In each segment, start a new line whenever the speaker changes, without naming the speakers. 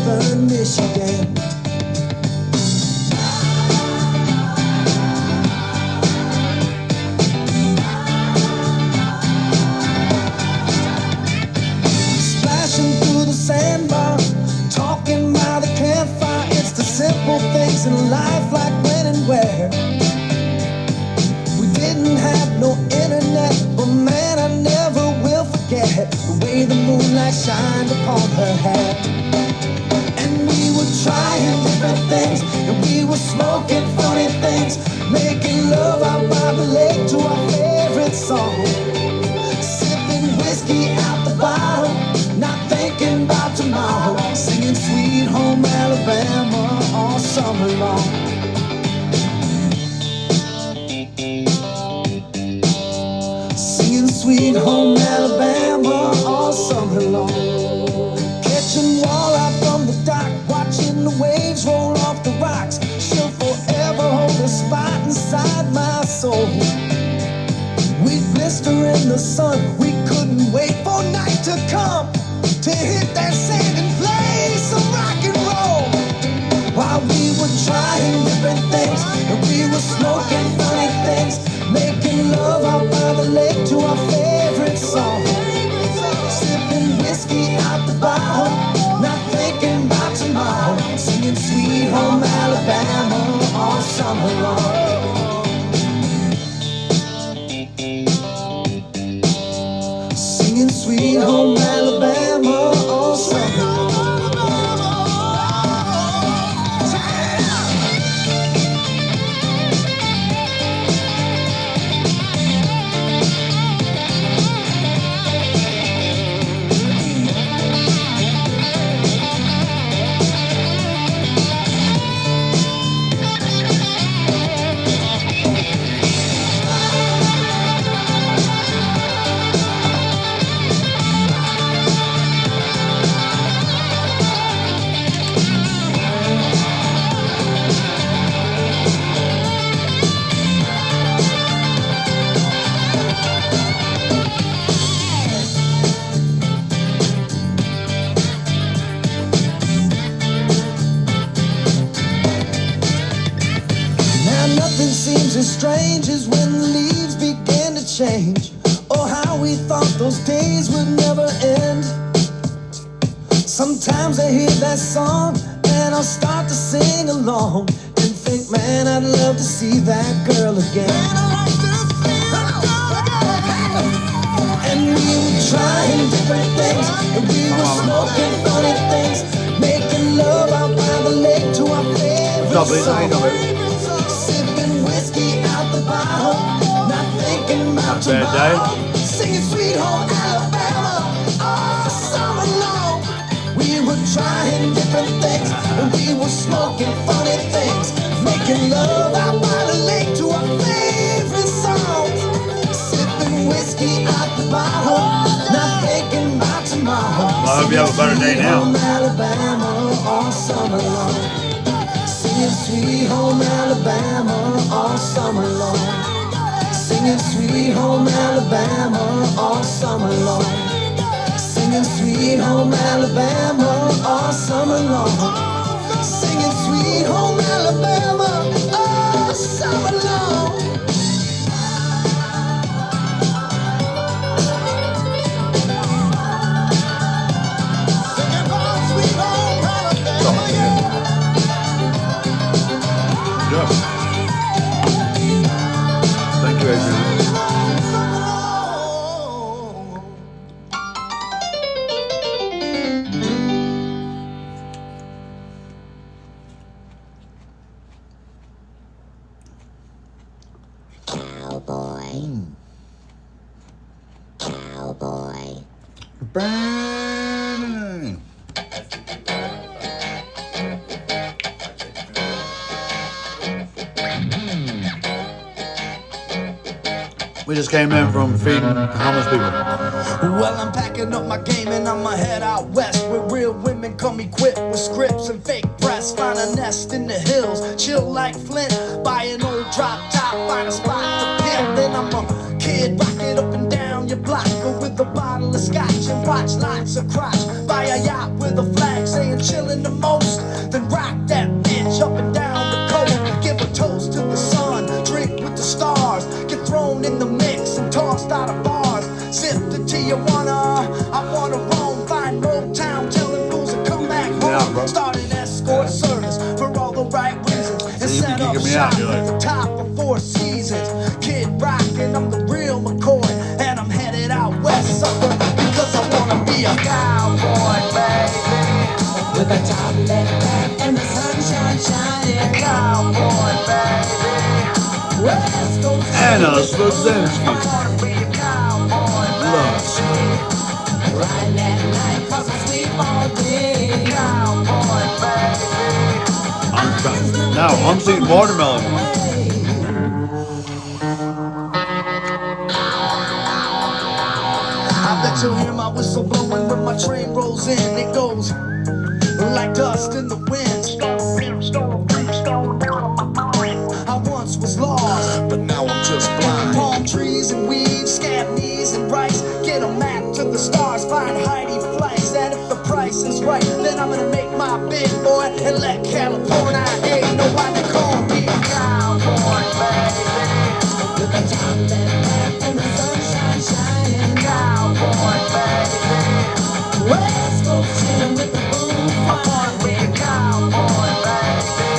northern Michigan. Splashing through the sandbar, talking by the campfire. It's the simple things in life, like when and where. We didn't have no internet, but man, I never will forget the way the moonlight shined upon her hair. And we were trying different things, and we were smoking funny things, making love out by the lake to our favorite song, sipping whiskey out the bottle, not thinking about tomorrow, singing Sweet Home Alabama all summer long. Singing Sweet Home Alabama all summer long. Catching walleye from the dock, watching the waves roll off the rocks. She'll forever hold a spot inside my soul. We'd blister in the sun, we couldn't wait for night to come to hit that sand and play some rock and roll. While we were trying different things, and we were smoking funny things, making love out by the lake to our favorite song, sipping whiskey out the bottle, not thinking about tomorrow, singing Sweet Home Alabama all summer long. Singing Sweet Home Alabama all summer long. Seems as strange as when the leaves began to change. Oh, how we thought those days would never end. Sometimes I hear that song and I'll start to sing along and think, man, I'd love to see that girl again. And we were trying different things, and we were smoking funny things, making love out by the lake to our favorite song. Not thinking about tomorrow, singing Sweet Home Alabama all summer long. We were trying different things, and we were smoking funny things, making love out by the lake to our favorite songs, sipping whiskey out the bottle, not thinking about tomorrow.
I hope you have a better day now.
Alabama all summer long. Singing Sweet Home Alabama all summer long. Singing Sweet Home Alabama all summer long. Singing Sweet Home Alabama all summer long. Singing Sweet Home Alabama all summer long. Singing Sweet Home Alabama.
Thank you, Adrian.
Cowboy. Cowboy.
Bang. We just came in from feeding homeless people.
Well, I'm packing up my game and I'ma head out west, where real women come equipped with scripts and fake breasts. Find a nest in the hills, chill like Flint, buy an old drop top, find a spot to pimp. Then I'm a kid, rock it up and down your block, go with a bottle of scotch and watch lots of crotch. Buy a yacht with a flag saying chillin' the most. Then rock that bitch up and down the coast. Give a toast to the sun, drink with the stars. Get thrown in the mix and tossed out of bars. Sip the Tijuana, I wanna roam. Find Motown, telling fools to come back home.
Bro.
Started escort service for all the right reasons. And
See,
set up
me
shop
out,
at
like.
the top of Four Seasons. Kid rockin', I'm the real McCoy. And I'm headed out west, sucker, because I wanna be a cowboy, baby. With a top left back and the sunshine shining. Cowboy, baby. West Coast
Anna Slozinski. Love.
Riding at night 'cause I sleep all day. Cowboy, baby.
Now I'm seeing watermelon.
I bet you'll hear my whistle blowing when my train rolls in. It goes like dust in the wind. I once was lost, but now I'm just blind. Palm trees and weeds, scab knees and rice. Get a map to the stars, find hidey flights. And if the price is right, then I'm gonna make my bid, boy, and let California ain't no one to call me a cowboy, baby. With a top left back and the sunshine shining. Cowboy, baby. West Coast chillin' with the boom fun. Be a cowboy, baby.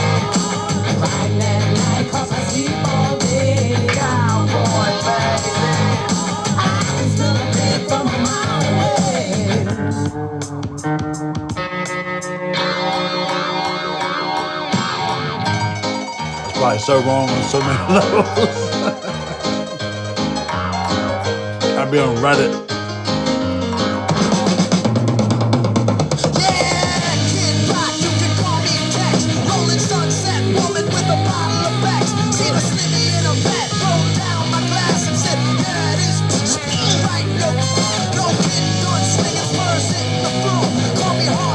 Riding at night 'cause I sleep all day. Cowboy, baby. I can smell a pig from a mile away.
It's probably so wrong on so many levels. I'd be on Reddit.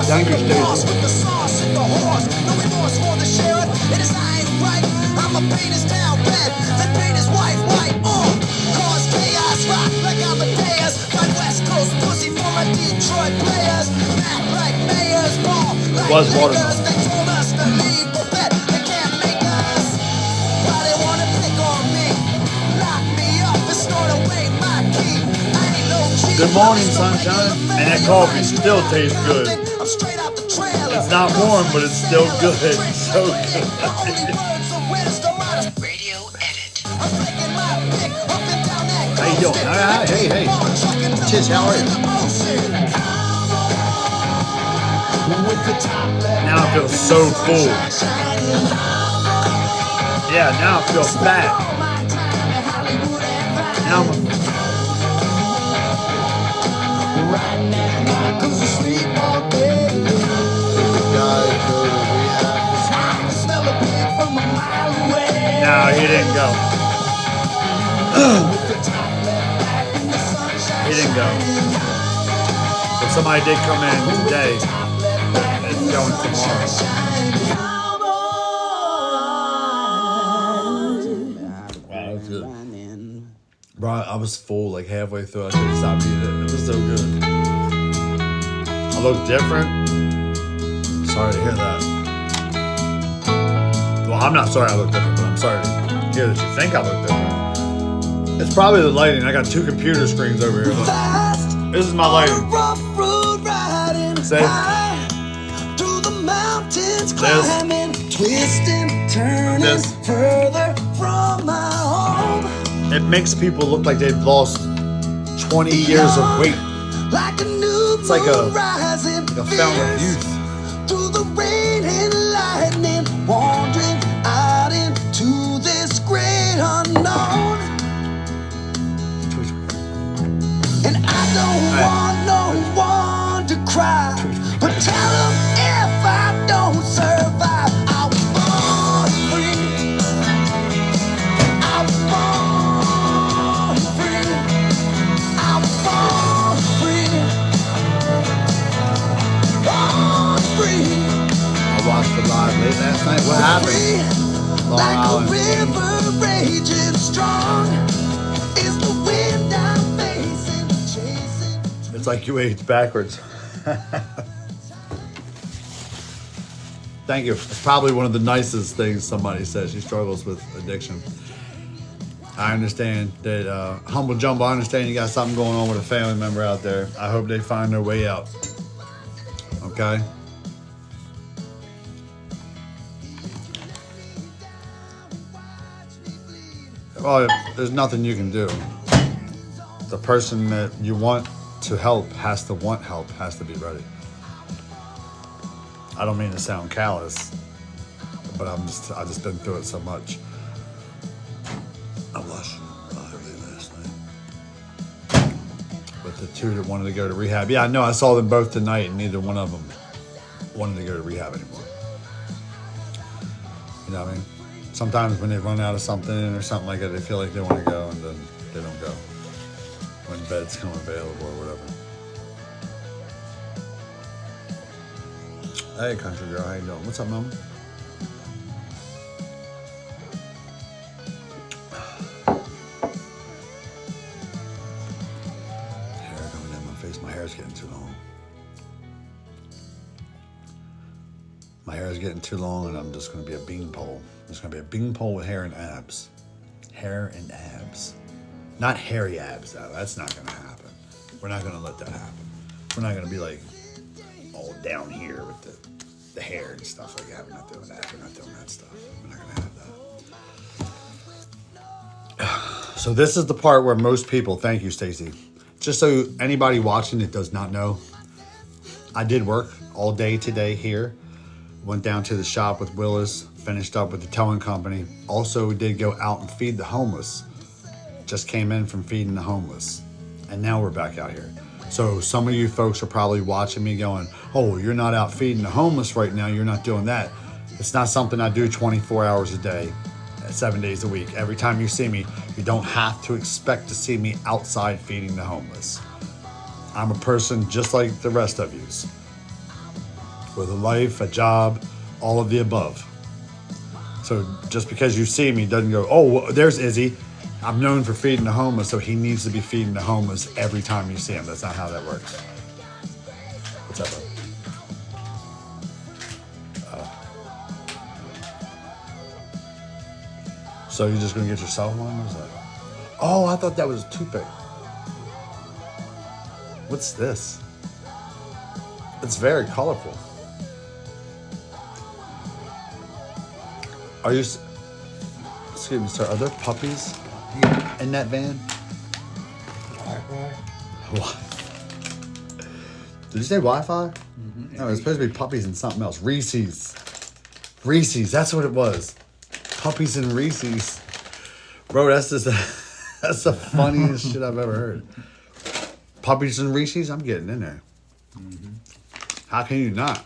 Thank you, Stacey.
With the sauce and the horse, no remorse for the sheriff. It is I ain't right. I'ma paint his town red, then paint his wife white. Cause chaos, rock like Amadeus. Find West Coast pussy for my Detroit players. Act like mayors, ball like
Was
Lakers.
watermelon.
They told us to leave, but bet they can't make us. Why they wanna pick on me? Lock me up and snort away my key. I ain't no cheat.
Good morning, sunshine. And that coffee still tastes good. It's not warm, but it's still good. It's so good.
Radio edit.
How you doing? Hey. Tish, how are you? Now I feel so full. Yeah, now I feel fat. Now I'm No, he didn't go. He didn't go. But somebody did come in today. It's going tomorrow. Wow, that's good. Bro, I was full like halfway through. I couldn't stop eating it. It was so good. I look different. Sorry to hear that. Well, I'm not sorry I look different, but I'm sorry to hear that you think I look different. It's probably the lighting. I got two computer screens over here. Look. This is my lighting. See?
Through the mountains,
This.
climbing, twisting, turning
This.
further from my home.
It makes people look like they've lost 20 years of weight.
Like a new
It's like a
rising
fountain of youth.
through the rain and lightning, wandering out into this great unknown. And I don't want no one to cry, but tell them if I don't survive, I was born free. I was born free. I was born free. Born free.
I watched the live late last night. What happened? Long
Like
Island.
a river raging strong is the wind I'm facing, chasing.
It's like you ate backwards. Thank you. It's probably one of the nicest things somebody says. She struggles with addiction. I understand that, Humble Jumbo, I understand you got something going on with a family member out there. I hope they find their way out. Okay? Well, there's nothing you can do. The person that you want to help has to want help, has to be ready. I don't mean to sound callous, but I just been through it so much. I lost you last night. But the two that wanted to go to rehab, yeah, I know. I saw them both tonight, and neither one of them wanted to go to rehab anymore. You know what I mean? Sometimes when they run out of something or something like that, they feel like they want to go, and then they don't go when beds come available or whatever. Hey, country girl, how you doing? What's up, mama? Hair coming down my face. My hair's getting too long. My hair is getting too long, and I'm just going to be a beanpole. It's going to be a beanpole with hair and abs. Hair and abs. Not hairy abs, though. That's not going to happen. We're not going to let that happen. We're not going to be like all down here with the hair and stuff like that. We're not doing that. We're not doing that stuff. We're not going to have that. So this is the part where most people, thank you, Stacy. Just so anybody watching that does not know, I did work all day today here. Went down to the shop with Willis, finished up with the towing company. Also did go out and feed the homeless. Just came in from feeding the homeless. And now we're back out here. So some of you folks are probably watching me going, oh, you're not out feeding the homeless right now. You're not doing that. It's not something I do 24 hours a day, 7 days a week. Every time you see me, you don't have to expect to see me outside feeding the homeless. I'm a person just like the rest of yous. With a life, a job, all of the above. So just because you see me doesn't go, oh, there's Izzy. I'm known for feeding the homeless, so he needs to be feeding the homeless every time you see him. That's not how that works. What's up, bud? So you're just going to get yourself one? What is that? Oh, I thought that was a toothpick. What's this? It's very colorful. Are you... Excuse me, sir. Are there puppies in that van? What? Did you say Wi-Fi? Mm-hmm. No, it's supposed to be puppies and something else. Reese's. Reese's. That's what it was. Puppies and Reese's. Bro, that's just that's the funniest shit I've ever heard. Puppies and Reese's? I'm getting in there. Mm-hmm. How can you not?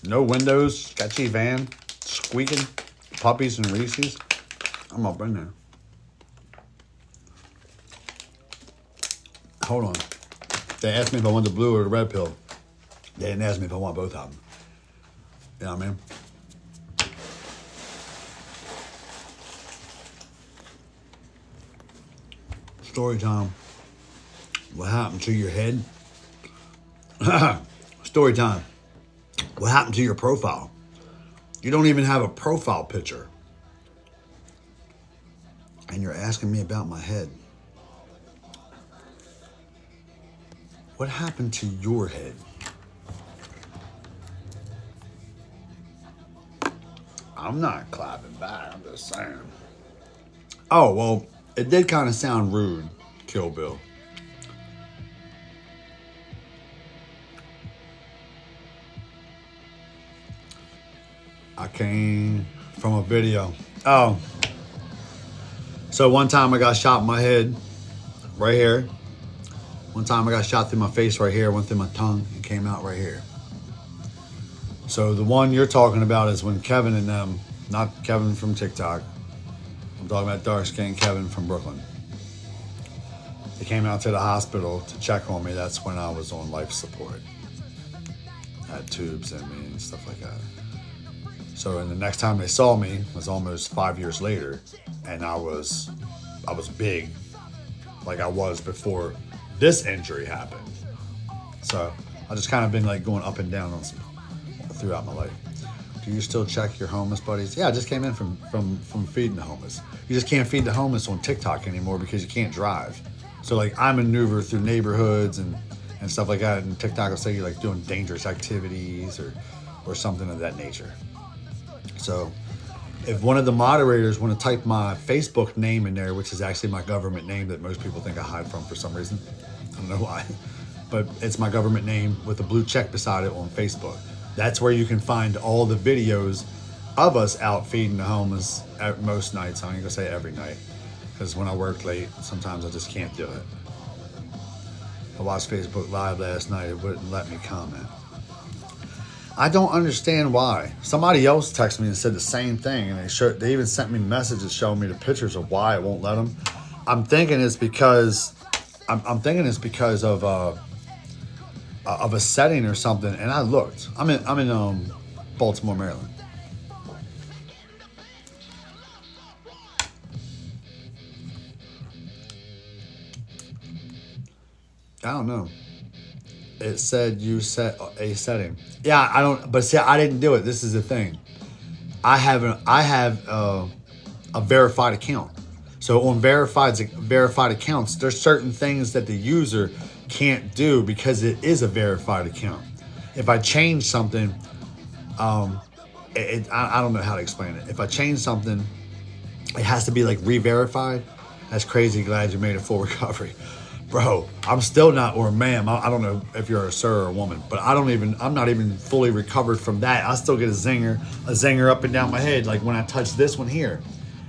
No windows, sketchy van, squeaking. Puppies and Reese's? I'm up in there. Hold on. They asked me if I wanted the blue or the red pill. They didn't ask me if I want both of them. You know what I mean? Story time. What happened to your head? Story time. What happened to your profile? You don't even have a profile picture. And you're asking me about my head. What happened to your head? I'm not clapping back, I'm just saying. Oh, well, it did kind of sound rude, Kill Bill. I came from a video. Oh. So one time I got shot in my head, right here. One time I got shot through my face right here, went through my tongue, and came out right here. So the one you're talking about is when Kevin and them, not Kevin from TikTok, I'm talking about dark skinned Kevin from Brooklyn. They came out to the hospital to check on me. That's when I was on life support. I had tubes in me and stuff like that. So, and the next time they saw me was almost 5 years later, and I was big, like I was before this injury happened. So, I just kind of been like going up and down on some throughout my life. Do you still check your homeless buddies? Yeah, I just came in from feeding the homeless. You just can't feed the homeless on TikTok anymore because you can't drive. So like I maneuver through neighborhoods and stuff like that, and TikTok will say you're like doing dangerous activities or something of that nature. So if one of the moderators want to type my Facebook name in there, which is actually my government name that most people think I hide from for some reason, I don't know why, but it's my government name with a blue check beside it on Facebook. That's where you can find all the videos of us out feeding the homeless at most nights. I'm gonna say every night, because when I work late, sometimes I just can't do it. I watched Facebook Live last night. It wouldn't let me comment. I don't understand why. Somebody else texted me and said the same thing, and they even sent me messages showing me the pictures of why it won't let them. I'm thinking it's because of a setting or something. And I looked. I'm in Baltimore, Maryland. I don't know. It said you set a setting. Yeah, I don't. But see, I didn't do it. This is the thing. I have a verified account. So on verified accounts, there's certain things that the user can't do because it is a verified account. If I change something, I don't know how to explain it. If I change something, it has to be like re-verified. That's crazy. Glad you made a full recovery. Bro, I'm still not, or ma'am, I don't know if you're a sir or a woman, but I'm not even fully recovered from that. I still get a zinger up and down my head, like when I touch this one here.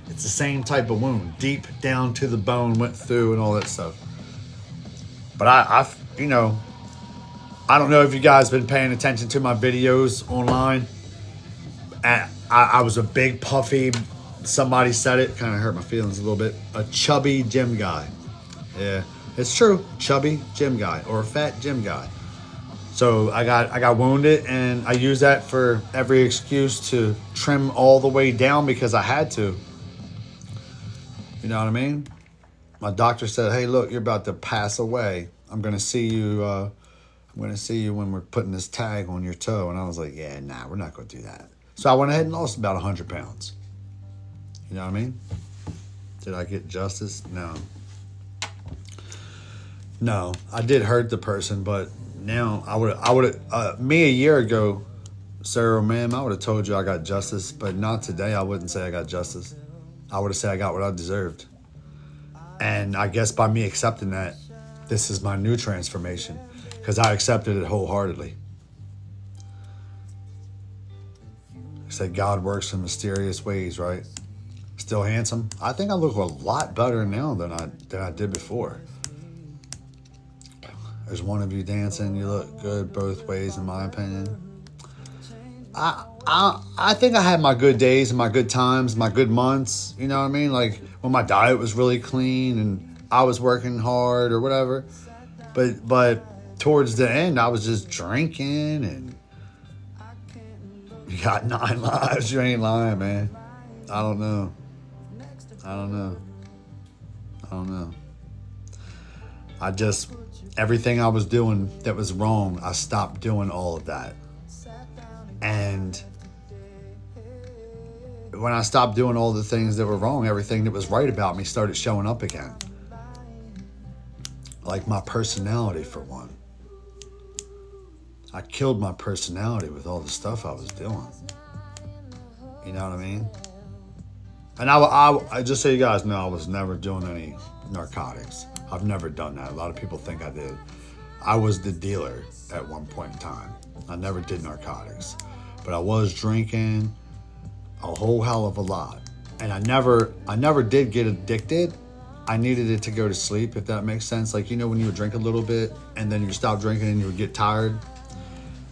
It's the same type of wound, deep down to the bone, went through and all that stuff. But I don't know if you guys been paying attention to my videos online. I was a big, puffy, somebody said it, kind of hurt my feelings a little bit, a chubby gym guy. Yeah. It's true, chubby gym guy or a fat gym guy. So I got wounded, and I use that for every excuse to trim all the way down because I had to. You know what I mean? My doctor said, "Hey, look, you're about to pass away. I'm gonna see you. When we're putting this tag on your toe." And I was like, "Yeah, nah, we're not gonna do that." So I went ahead and lost about 100 pounds. You know what I mean? Did I get justice? No, I did hurt the person, but now I would me a year ago, sir or ma'am, I would have told you I got justice, but not today. I wouldn't say I got justice. I would have said I got what I deserved. And I guess by me accepting that, this is my new transformation, because I accepted it wholeheartedly. I said God works in mysterious ways, right? Still handsome. I think I look a lot better now than I did before. There's one of you dancing. You look good both ways, in my opinion. I think I had my good days and my good times, my good months. You know what I mean? Like when my diet was really clean and I was working hard or whatever. But towards the end, I was just drinking, and you got 9 lives. You ain't lying, man. I don't know. Everything I was doing that was wrong, I stopped doing all of that. And when I stopped doing all the things that were wrong, everything that was right about me started showing up again. Like my personality, for one. I killed my personality with all the stuff I was doing. You know what I mean? And I just so you guys know, I was never doing any narcotics. I've never done that. A lot of people think I did. I was the dealer at one point in time. I never did narcotics. But I was drinking a whole hell of a lot. And I never did get addicted. I needed it to go to sleep, if that makes sense. Like, you know, when you would drink a little bit and then you stop drinking and you would get tired.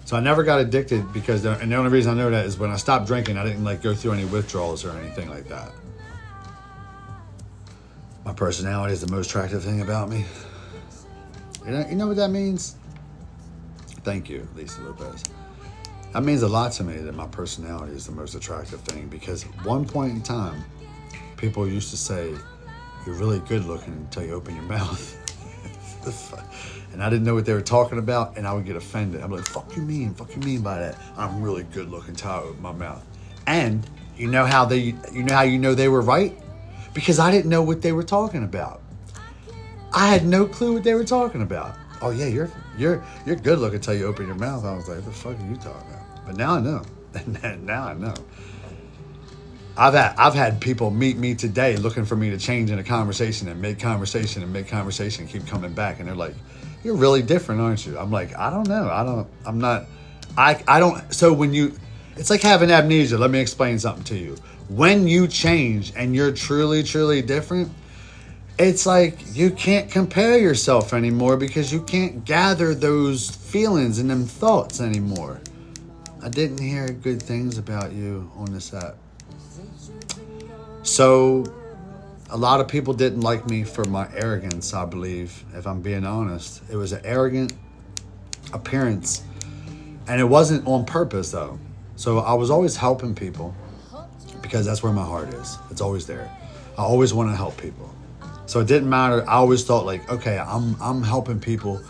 So I never got addicted because, and the only reason I know that is when I stopped drinking, I didn't like go through any withdrawals or anything like that. My personality is the most attractive thing about me. You know what that means? Thank you, Lisa Lopez. That means a lot to me that my personality is the most attractive thing, because at one point in time, people used to say, "You're really good looking until you open your mouth." And I didn't know what they were talking about, and I would get offended. I'm like, fuck you mean by that? I'm really good looking, tired with my mouth. And you know how you know they were right? Because I didn't know what they were talking about. I had no clue what they were talking about. Oh yeah, you're good looking until you open your mouth. I was like, what the fuck are you talking about? But now I know. Now I know. I've had people meet me today looking for me to change in a conversation and make conversation and keep coming back, and they're like, you're really different, aren't you? I'm like, I don't know. I'm not I don't so when you it's like having amnesia. Let me explain something to you. When you change and you're truly, truly different, it's like you can't compare yourself anymore because you can't gather those feelings and them thoughts anymore. I didn't hear good things about you on this app. So, a lot of people didn't like me for my arrogance, I believe, if I'm being honest. It was an arrogant appearance. And it wasn't on purpose, though. So, I was always helping people because that's where my heart is. It's always there. I always want to help people. So, it didn't matter. I always thought, like, okay, I'm helping people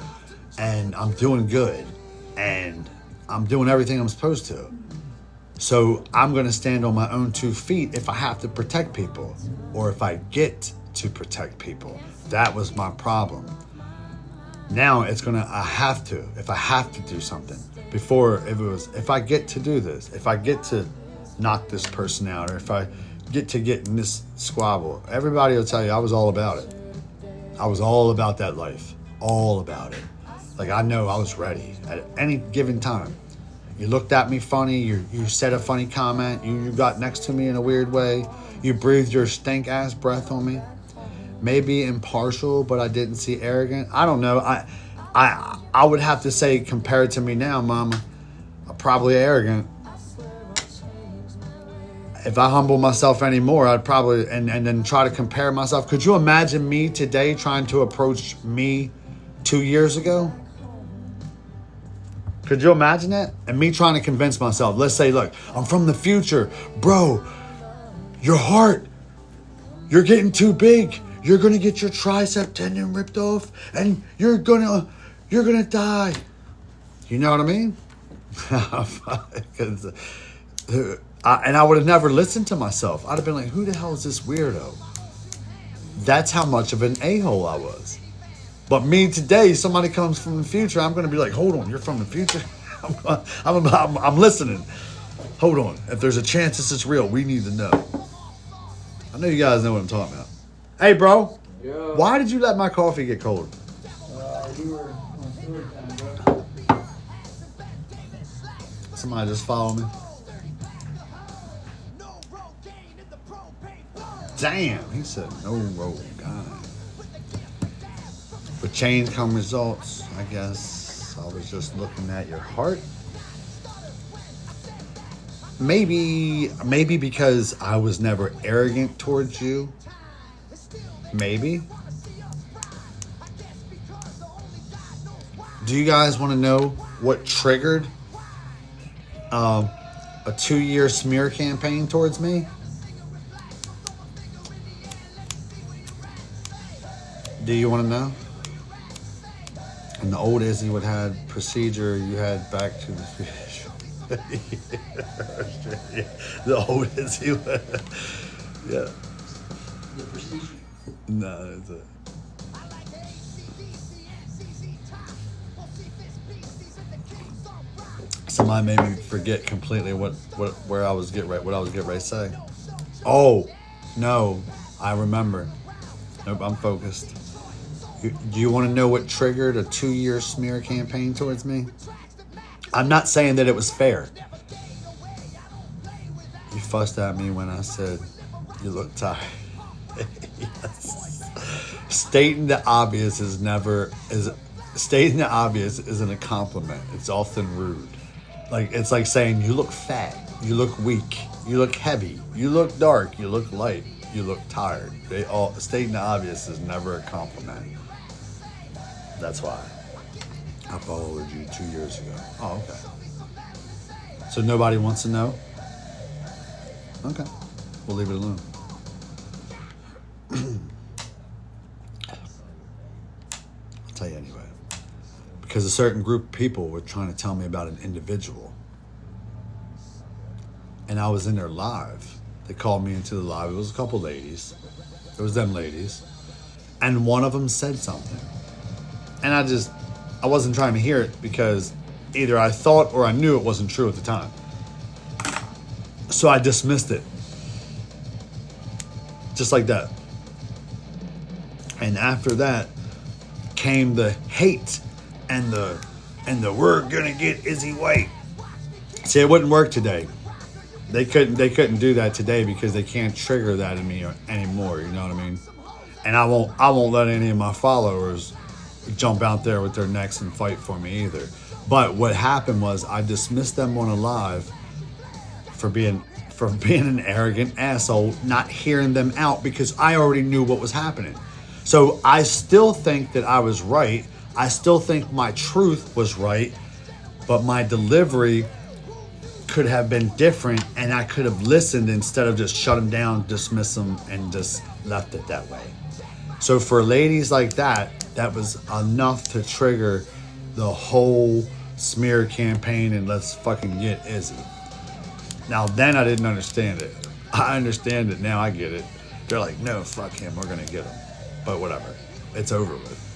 and I'm doing good. And I'm doing everything I'm supposed to. So I'm going to stand on my own 2 feet if I have to protect people or if I get to protect people. That was my problem. Now it's I have to, if I have to do something. Before it was, if I get to do this, if I get to knock this person out, or if I get in this squabble, everybody will tell you I was all about it. I was all about that life. All about it. Like I know I was ready at any given time. You looked at me funny, you said a funny comment, you got next to me in a weird way, you breathed your stink-ass breath on me. Maybe impartial, but I didn't see arrogant. I don't know. I would have to say, compared to me now, Mama, I'm probably arrogant. If I humble myself anymore, I'd probably, and then try to compare myself. Could you imagine me today trying to approach me 2 years ago? Could you imagine that? And me trying to convince myself, let's say, look, I'm from the future. Bro, your heart, you're getting too big. You're going to get your tricep tendon ripped off and you're going to die. You know what I mean? And I would have never listened to myself. I'd have been like, who the hell is this weirdo? That's how much of an a-hole I was. But me today, somebody comes from the future, I'm going to be like, hold on, you're from the future? I'm listening. Hold on. If there's a chance this is real, we need to know. I know you guys know what I'm talking about. Hey, bro.
Yeah.
Why did you let my coffee get cold?
You were on story time, bro.
Somebody just follow me. Damn, he said no road guy. With change come results. I guess I was just looking at your heart. Maybe because I was never arrogant towards you. Maybe. Do you guys want to know what triggered a 2-year smear campaign towards me? Do you want to know? And the old Izzy would had procedure, you had Back to the Future. The old Izzy would, yeah.
The procedure.
No, that's it. Somebody made me forget completely what I was getting ready to say. Oh, no, I remember. Nope, I'm focused. Do you want to know what triggered a 2-year smear campaign towards me? I'm not saying that it was fair. You fussed at me when I said you look tired. Yes. Stating the obvious isn't a compliment. It's often rude. Like it's like saying you look fat, you look weak, you look heavy, you look dark, you look light, you look tired. Stating the obvious is never a compliment. That's why I followed you 2 years ago. Oh, okay. So nobody wants to know? Okay. We'll leave it alone. I'll tell you because a certain group of people were trying to tell me about an individual. And I was in there live. They called me into the live. It was a couple ladies. It was them ladies. And one of them said something. And I wasn't trying to hear it because either I thought or I knew it wasn't true at the time. So I dismissed it. Just like that. And after that came the hate and the we're gonna get Izzy White. See, it wouldn't work today. They couldn't do that today because they can't trigger that in me anymore. You know what I mean? And I won't let any of my followers jump out there with their necks and fight for me either. But what happened was I dismissed them on a live for being an arrogant asshole, not hearing them out because I already knew what was happening. So I still think that I was right. I still think my truth was right, but my delivery could have been different, and I could have listened instead of just shut them down, dismiss them, and just left it that way. So for ladies like that, that was enough to trigger the whole smear campaign and let's fucking get Izzy. Now then I didn't understand it. I understand it now. I get it. They're like, no, fuck him. We're gonna get him. But whatever. It's over with.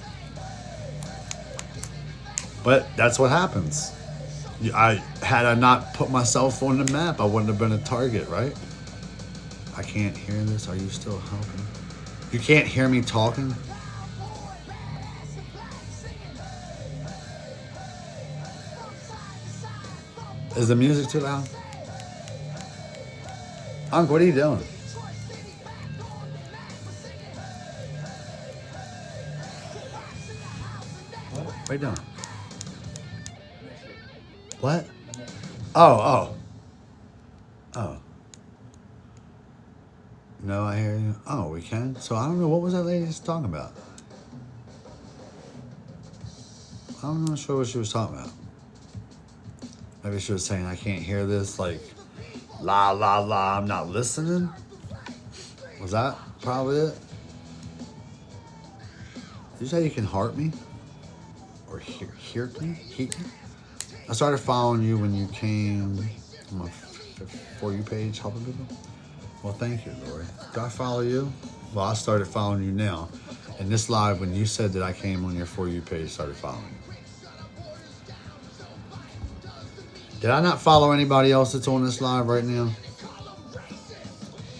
But that's what happens. Had I not put myself on the map, I wouldn't have been a target, right? I can't hear this. Are you still helping? You can't hear me talking? Is the music too loud? Unc, what are you doing? What are you doing? What? Oh. No, I hear you. Oh, we can? So I don't know. What was that lady just talking about? I'm not sure what she was talking about. Maybe she was saying, I can't hear this. Like, la, la, la, I'm not listening. Was that probably it? Did you say you can heart me? Or hear me? Heat me? I started following you when you came on my For You page, helping people. Well, thank you, Lori. Do I follow you? Well, I started following you now. And this live, when you said that I came on your For You page, started following you. Did I not follow anybody else that's on this live right now?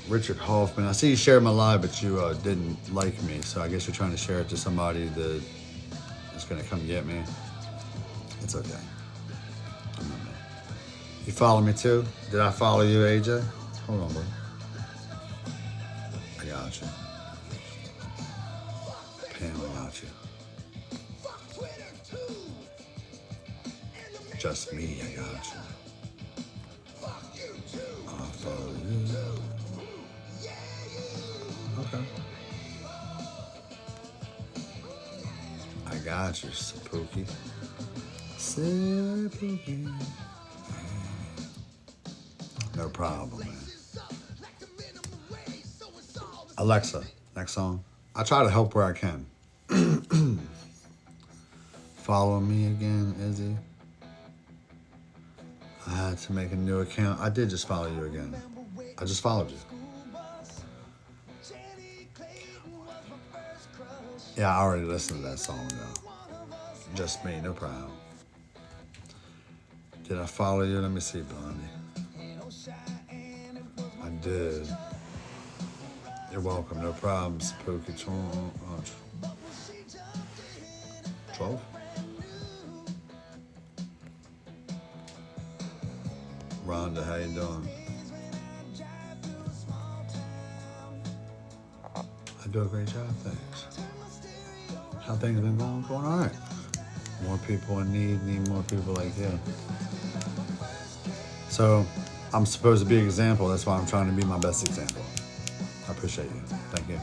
Richard Hoffman. I see you shared my live, but you didn't like me. So I guess you're trying to share it to somebody that is going to come get me. It's okay. I'm not mad. You follow me too? Did I follow you, AJ? Hold on, bro. I got you. Pam, I got you. Just me, I got you. I'll follow you. Okay. I got you, Spooky. Spooky. No problem, man. Alexa, next song. I try to help where I can. Follow me again, Izzy. I had to make a new account. I did just follow you again. I just followed you. Yeah, I already listened to that song though. Just me, no problem. Did I follow you? Let me see, Blondie. I did. You're welcome, no problem. Spooky 12? Rhonda, how you doing? I do a great job, thanks. How things been going? Going all right. More people in need more people like you. So, I'm supposed to be an example. That's why I'm trying to be my best example. I appreciate you. Thank you.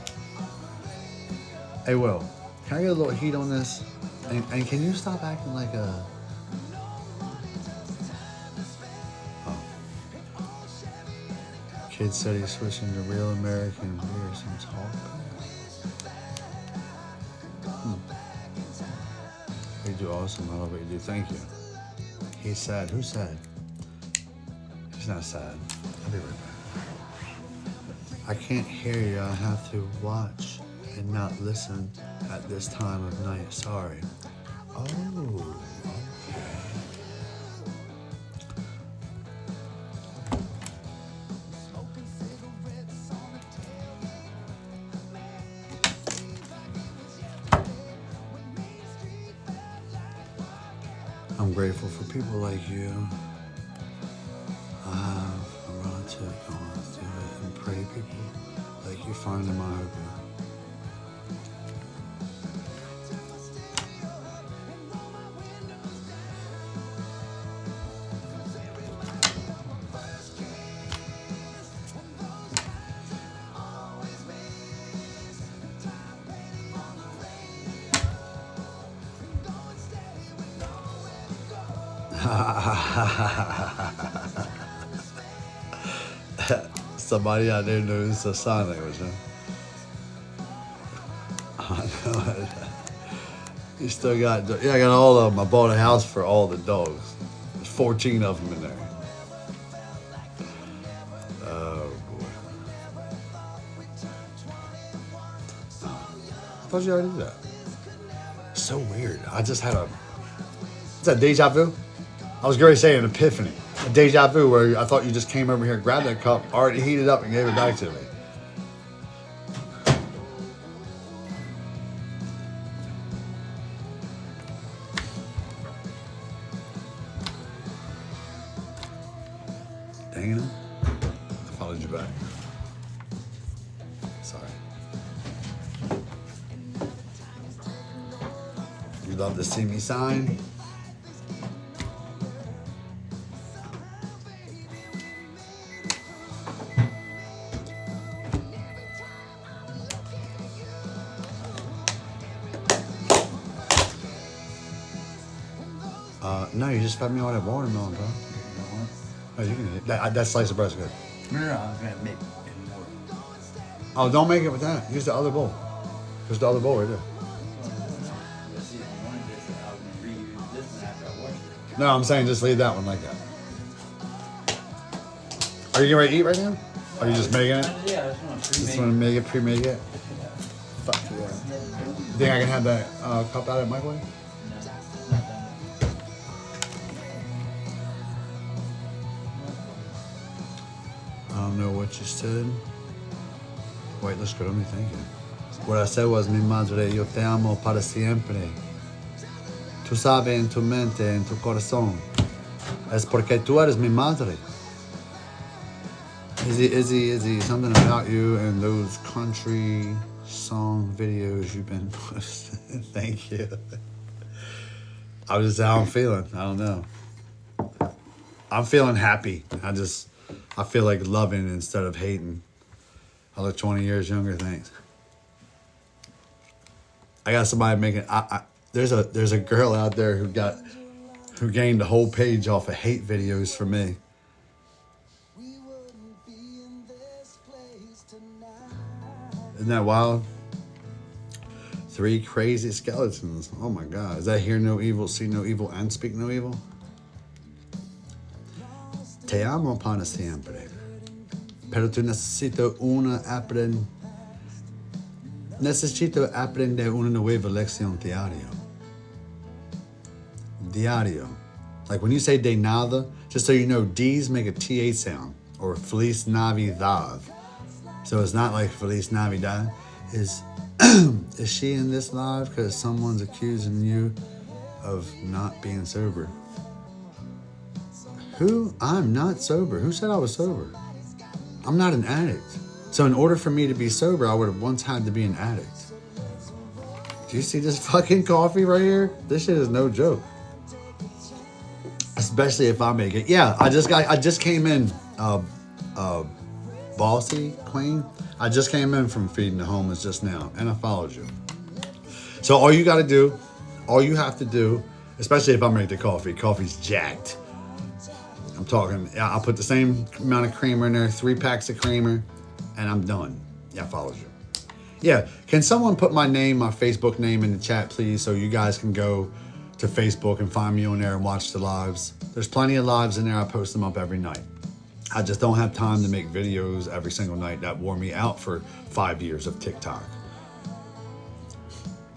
Hey, Will, can I get a little heat on this? And can you stop acting like a... Kid said he's switching to real American beer since Hall Pass. do awesome. I love what you do. Thank you. He's sad. Who's sad? He's not sad. I'll be right back. I can't hear you. I have to watch and not listen at this time of night. Sorry. Oh, okay. I'm grateful for people like you. I have a relative going through it and pray people like you find in my hope. Somebody out there knows the sign language, huh? I know it. You still got, yeah, I got all of them. I bought a house for all the dogs. There's 14 of them in there. Oh, boy. I thought you already did that. So weird. I just had a, is that deja vu? I was going to say an epiphany. A deja vu where I thought you just came over here, grabbed that cup, already heated up, and gave it back to me. Dang it. I followed you back. Sorry. You love to see me sign? No, you just fed me all that watermelon, bro. Oh, you can eat it. That slice of bread's good.
No, I was gonna make it more.
Oh, don't make it with that. Use the other bowl. Use the other bowl right there.
Let's see if you wanted this, I was gonna reuse this one after I washed it.
No, I'm saying just leave that one like that. Are you getting ready to eat right now? Are you just making it?
Yeah, I just want to
Just want to make it, pre-make it? Fuck yeah. You think I can have that cup out of the microwave? I don't know what you said. Wait, let's go. Let me think it. What I said was, mi madre, yo te amo para siempre. Tú sabes en tu mente, en tu corazón. Es porque tú eres mi madre. Izzy, something about you and those country song videos you've been posting. Thank you. I was just how I'm feeling. I don't know. I'm feeling happy. I feel like loving instead of hating. I look 20 years younger, thanks. I got somebody making, there's a girl out there who gained a whole page off of hate videos for me. Isn't that wild? 3 crazy skeletons. Oh my God. Is that hear no evil, see no evil, and speak no evil? Te amo para siempre. Pero tú necesito aprender una nueva lección diario. Diario. Like when you say de nada, just so you know, D's make a TH sound. Or Feliz Navidad. So it's not like Feliz Navidad. Is she in this live because someone's accusing you of not being sober? Who? I'm not sober. Who said I was sober? I'm not an addict. So in order for me to be sober, I would have once had to be an addict. Do you see this fucking coffee right here? This shit is no joke. Especially if I make it. Yeah, I just came in bossy, clean. I just came in from feeding the homeless just now, and I followed you. So all you have to do, especially if I make the coffee's jacked. I'm talking, I'll put the same amount of creamer in there, 3 packs of creamer, and I'm done. Yeah, I followed you. Yeah, can someone put my name, my Facebook name in the chat, please, so you guys can go to Facebook and find me on there and watch the lives. There's plenty of lives in there. I post them up every night. I just don't have time to make videos every single night. That wore me out for 5 years of TikTok.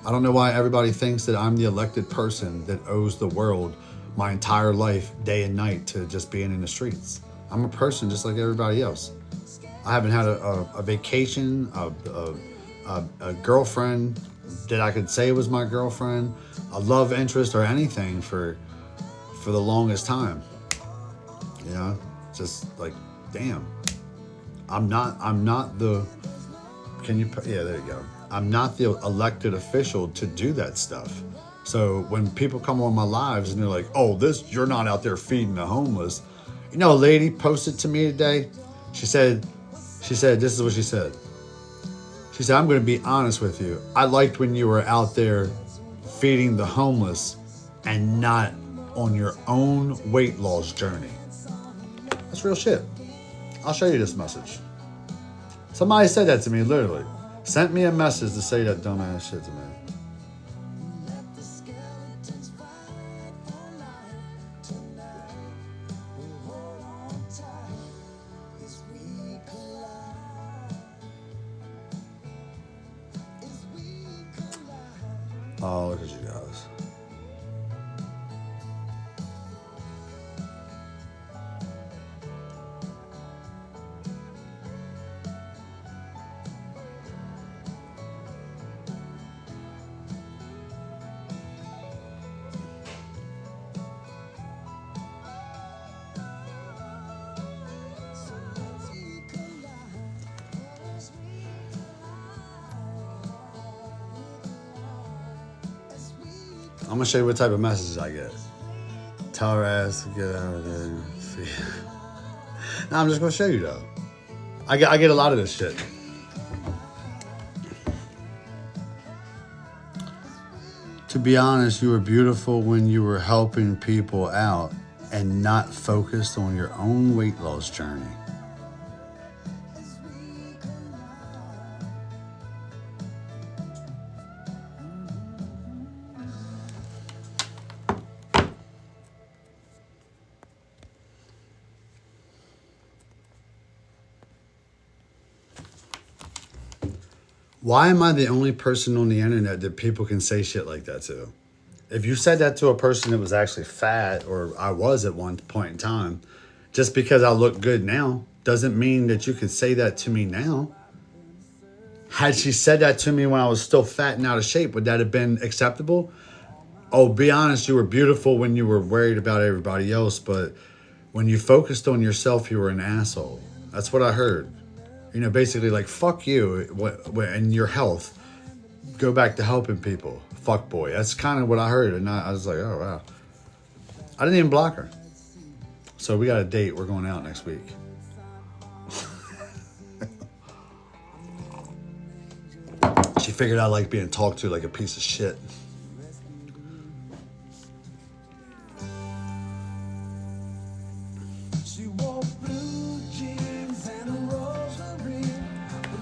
I don't know why everybody thinks that I'm the elected person that owes the world my entire life, day and night, to just being in the streets. I'm a person just like everybody else. I haven't had a vacation, a girlfriend that I could say was my girlfriend, a love interest or anything for the longest time. You know, just like, damn. I'm not the, yeah, there you go. I'm not the elected official to do that stuff. So when people come on my lives and they're like, oh, you're not out there feeding the homeless. You know, a lady posted to me today. She said, this is what she said. She said, I'm going to be honest with you. I liked when you were out there feeding the homeless and not on your own weight loss journey. That's real shit. I'll show you this message. Somebody said that to me, literally. Sent me a message to say that dumbass shit to me. Oh, look at you guys. I'm gonna show you what type of messages I get. Tell her ass to get out of there. See. Now I'm just gonna show you though. I get a lot of this shit. To be honest, you were beautiful when you were helping people out and not focused on your own weight loss journey. Why am I the only person on the internet that people can say shit like that to? If you said that to a person that was actually fat, or I was at one point in time, just because I look good now doesn't mean that you could say that to me now. Had she said that to me when I was still fat and out of shape, would that have been acceptable? Oh, be honest, you were beautiful when you were worried about everybody else, but when you focused on yourself, you were an asshole. That's what I heard. You know, basically like, fuck you and your health. Go back to helping people. Fuck boy. That's kind of what I heard. And I was like, oh, wow. I didn't even block her. So we got a date. We're going out next week. She figured I like being talked to like a piece of shit.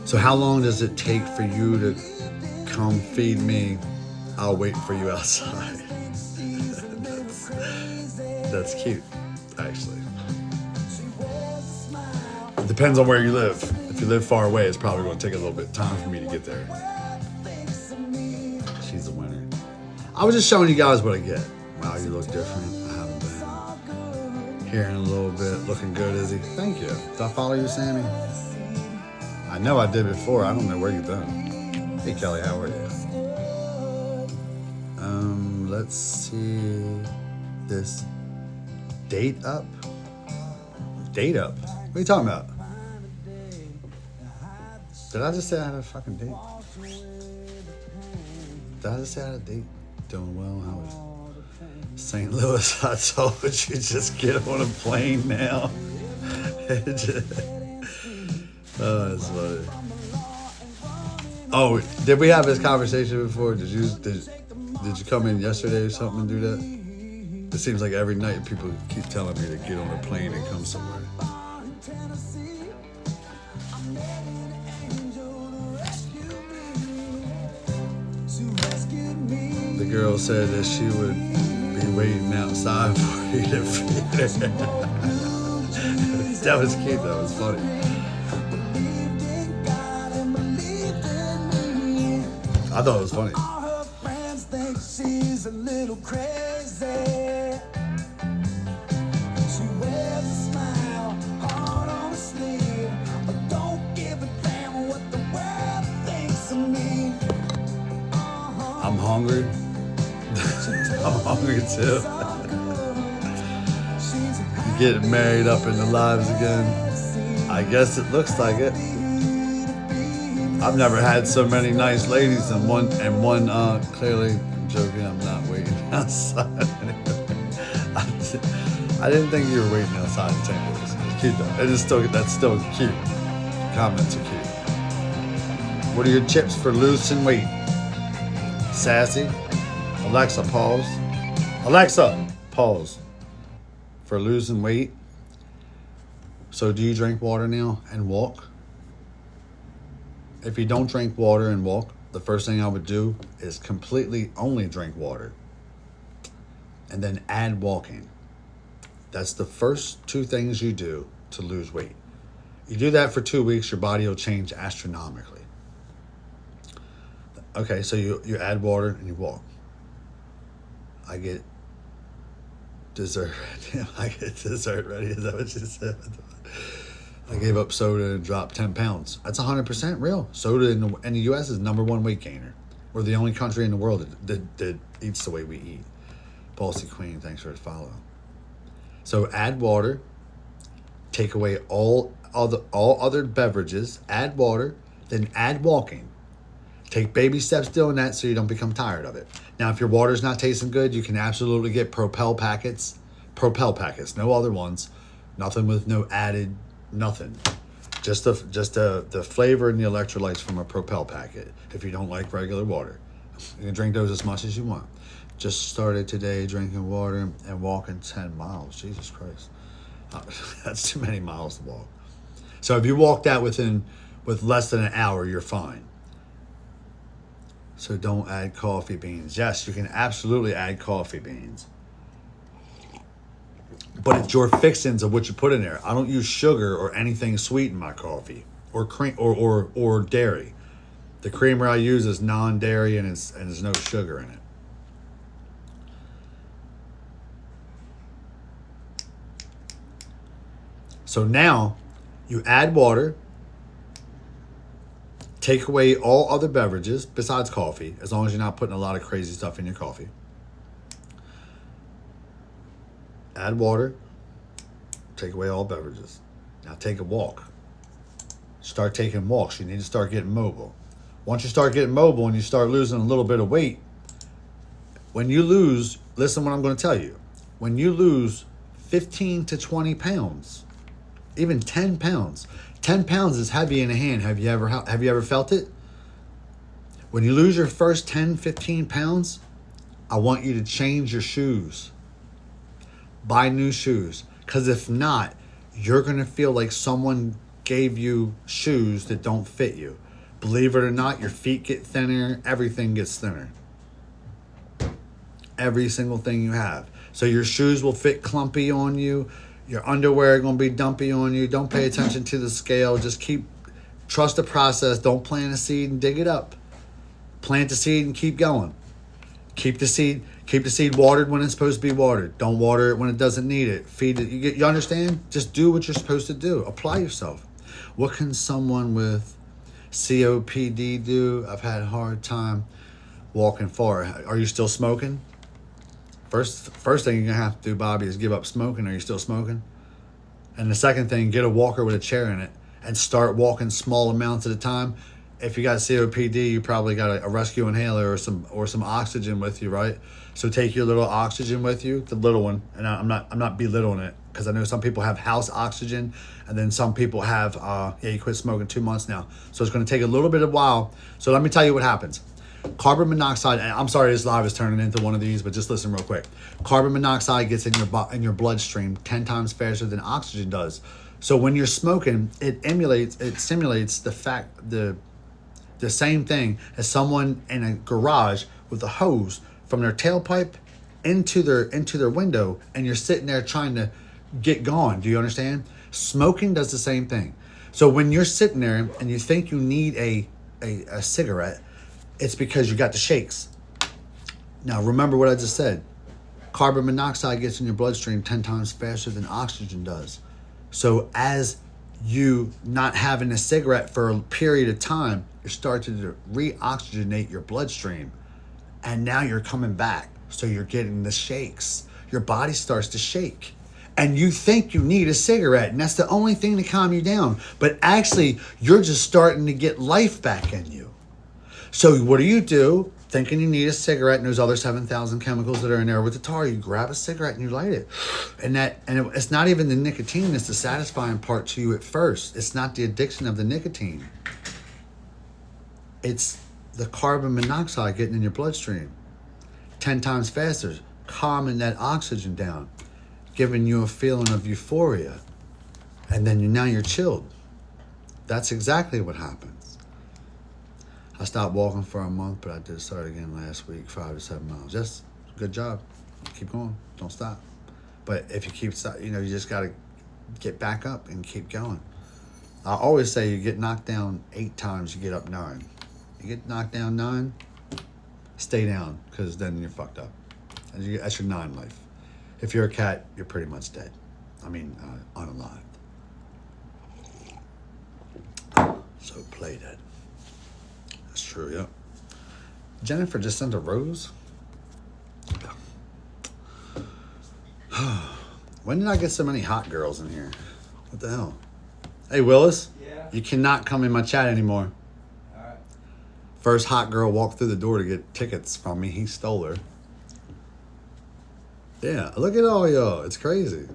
So how long does it take for you to come feed me? I'll wait for you outside. That's cute, actually. It depends on where you live. If you live far away, it's probably going to take a little bit of time for me to get there. She's a winner. I was just showing you guys what I get. Wow, you look different. I haven't been here in a little bit. Looking good, Izzy. Thank you. Did I follow you, Sammy? I know I did before. I don't know where you've been. Hey, Kelly, how are you? Let's see this. Date up? Date up? What are you talking about? Did I just say I had a fucking date? Did I just say I had a date? Doing well, how is St. Louis? I told you, just get on a plane now. Oh, that's funny. Oh, did we have this conversation before? Did you come in yesterday or something and do that? It seems like every night people keep telling me to get on a plane and come somewhere. The girl said that she would you waiting outside for you to feed it. That was cute. That was funny. I thought it was funny.
All her friends think she's a little crazy. She wears a smile, heart on her sleeve, but don't give a damn what the world thinks of me.
I'm hungry. I'm hungry too. Getting married up in the lives again. I guess it looks like it. I've never had so many nice ladies and one clearly I'm joking, I'm not waiting outside. I didn't think you were waiting outside in St. Louis. It's cute though. That's still cute. Comments are cute. What are your tips for losing weight? Sassy. Alexa, pause. Alexa, pause. For losing weight. So do you drink water now and walk? If you don't drink water and walk, the first thing I would do is completely only drink water. And then add walking. That's the first two things you do to lose weight. You do that for 2 weeks, your body will change astronomically. Okay, so you add water and you walk. I get dessert. I get dessert ready. Is that what you said? I gave up soda and dropped 10 pounds. That's 100% real. Soda in the U.S. is #1 weight gainer. We're the only country in the world that eats the way we eat. Bossy Queen, thanks for the follow. So add water. Take away all other beverages. Add water, then add walking. Take baby steps doing that so you don't become tired of it. Now, if your water's not tasting good, you can absolutely get Propel packets. Propel packets, no other ones. Nothing with no added, nothing. Just the flavor and the electrolytes from a Propel packet. If you don't like regular water, you can drink those as much as you want. Just started today drinking water and walking 10 miles. Jesus Christ. That's too many miles to walk. So if you walk that with less than an hour, you're fine. So don't add coffee beans. Yes, you can absolutely add coffee beans. But it's your fixings of what you put in there. I don't use sugar or anything sweet in my coffee or cream or dairy. The creamer I use is non-dairy and there's no sugar in it. So now you add water, take away all other beverages besides coffee, as long as you're not putting a lot of crazy stuff in your coffee. Add water, take away all beverages. Now take a walk. Start taking walks. You need to start getting mobile. Once you start getting mobile and you start losing a little bit of weight, when you lose, listen what I'm going to tell you. When you lose 15 to 20 pounds, even 10 pounds. 10 pounds is heavy in a hand. Have you ever felt it? When you lose your first 10, 15 pounds, I want you to change your shoes. Buy new shoes. Because if not, you're going to feel like someone gave you shoes that don't fit you. Believe it or not, your feet get thinner. Everything gets thinner. Every single thing you have. So your shoes will fit clumpy on you. Your underwear going to be dumpy on you. Don't pay attention to the scale. Just trust the process. Don't plant a seed and dig it up. Plant the seed and keep going. Keep the seed watered when it's supposed to be watered. Don't water it when it doesn't need it. Feed it. You understand? Just do what you're supposed to do. Apply yourself. What can someone with COPD do? I've had a hard time walking far. Are you still smoking? First thing you're going to have to do, Bobby, is give up smoking. Are you still smoking? And the second thing, get a walker with a chair in it and start walking small amounts at a time. If you got COPD, you probably got a rescue inhaler or some oxygen with you, right? So take your little oxygen with you, the little one. And I'm not belittling it because I know some people have house oxygen and then some people have, you quit smoking 2 months now. So it's going to take a little bit of a while. So let me tell you what happens. Carbon monoxide, and I'm sorry this live is turning into one of these, but just listen real quick. Carbon monoxide gets in your bloodstream 10 times faster than oxygen does. So when you're smoking, it simulates the same thing as someone in a garage with a hose from their tailpipe into their window, and you're sitting there trying to get going. Do you understand? Smoking does the same thing. So when you're sitting there and you think you need a cigarette, it's because you got the shakes. Now remember what I just said. Carbon monoxide gets in your bloodstream 10 times faster than oxygen does. So as you not having a cigarette for a period of time, you're starting to re-oxygenate your bloodstream. And now you're coming back. So you're getting the shakes. Your body starts to shake. And you think you need a cigarette, and that's the only thing to calm you down. But actually, you're just starting to get life back in you. So what do? Thinking you need a cigarette and those other 7,000 chemicals that are in there with the tar, you grab a cigarette and you light it. It's not even the nicotine that's the satisfying part to you at first. It's not the addiction of the nicotine. It's the carbon monoxide getting in your bloodstream 10 times faster, calming that oxygen down, giving you a feeling of euphoria. And then now you're chilled. That's exactly what happens. I stopped walking for a month, but I did start again last week, 5 to 7 miles. Just good job. Keep going. Don't stop. But if you keep stop, you just got to get back up and keep going. I always say you get knocked down 8 times, you get up 9. You get knocked down 9, stay down, because then you're fucked up. And that's your 9 life. If you're a cat, you're pretty much dead. I mean, unalive. So play dead. That's true, yeah. Jennifer just sent a rose? When did I get so many hot girls in here? What the hell? Hey, Willis.
Yeah.
You cannot come in my chat anymore.
All right.
First hot girl walked through the door to get tickets from me. He stole her. Yeah, look at all y'all. It's crazy.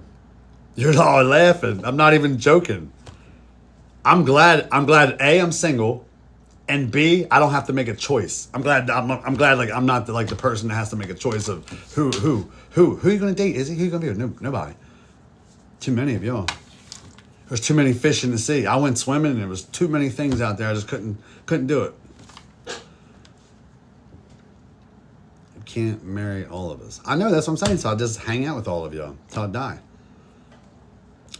You're all laughing. I'm not even joking. I'm glad A, I'm single. And B, I don't have to make a choice. I'm glad like I'm not the person that has to make a choice of who you gonna date? Is he? Who you gonna be with? Nobody. Too many of y'all. There's too many fish in the sea. I went swimming and there was too many things out there. I just couldn't do it. You can't marry all of us. I know, that's what I'm saying. So I'll just hang out with all of y'all till I die.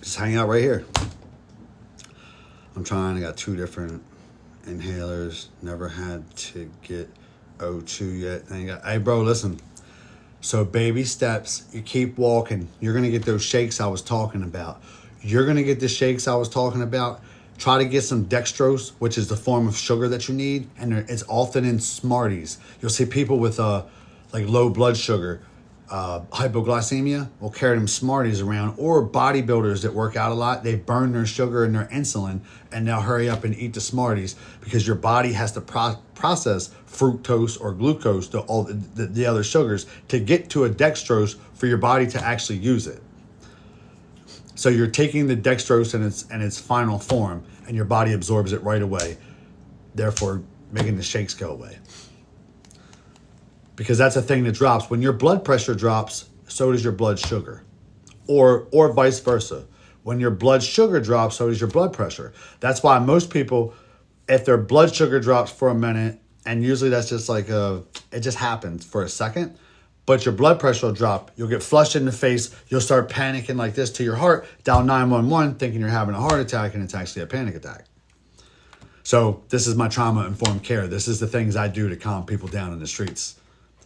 Just hang out right here. I'm trying. I got 2 different inhalers. Never had to get O2 yet. Hey, bro, listen. So baby steps. You keep walking. You're going to get those shakes I was talking about. You're going to get the shakes I was talking about. Try to get some dextrose, which is the form of sugar that you need. And it's often in Smarties. You'll see people with like low blood sugar, hypoglycemia will carry them Smarties around, or bodybuilders that work out a lot, they burn their sugar and their insulin, and they'll hurry up and eat the Smarties because your body has to process fructose or glucose, all the other sugars, to get to a dextrose for your body to actually use it. So you're taking the dextrose in its final form, and your body absorbs it right away, therefore making the shakes go away. Because that's a thing that drops. When your blood pressure drops, so does your blood sugar. Or vice versa. When your blood sugar drops, so does your blood pressure. That's why most people, if their blood sugar drops for a minute, and usually that's just like it just happens for a second, but your blood pressure will drop. You'll get flushed in the face. You'll start panicking like this to your heart, dial 911, thinking you're having a heart attack, and it's actually a panic attack. So this is my trauma-informed care. This is the things I do to calm people down in the streets.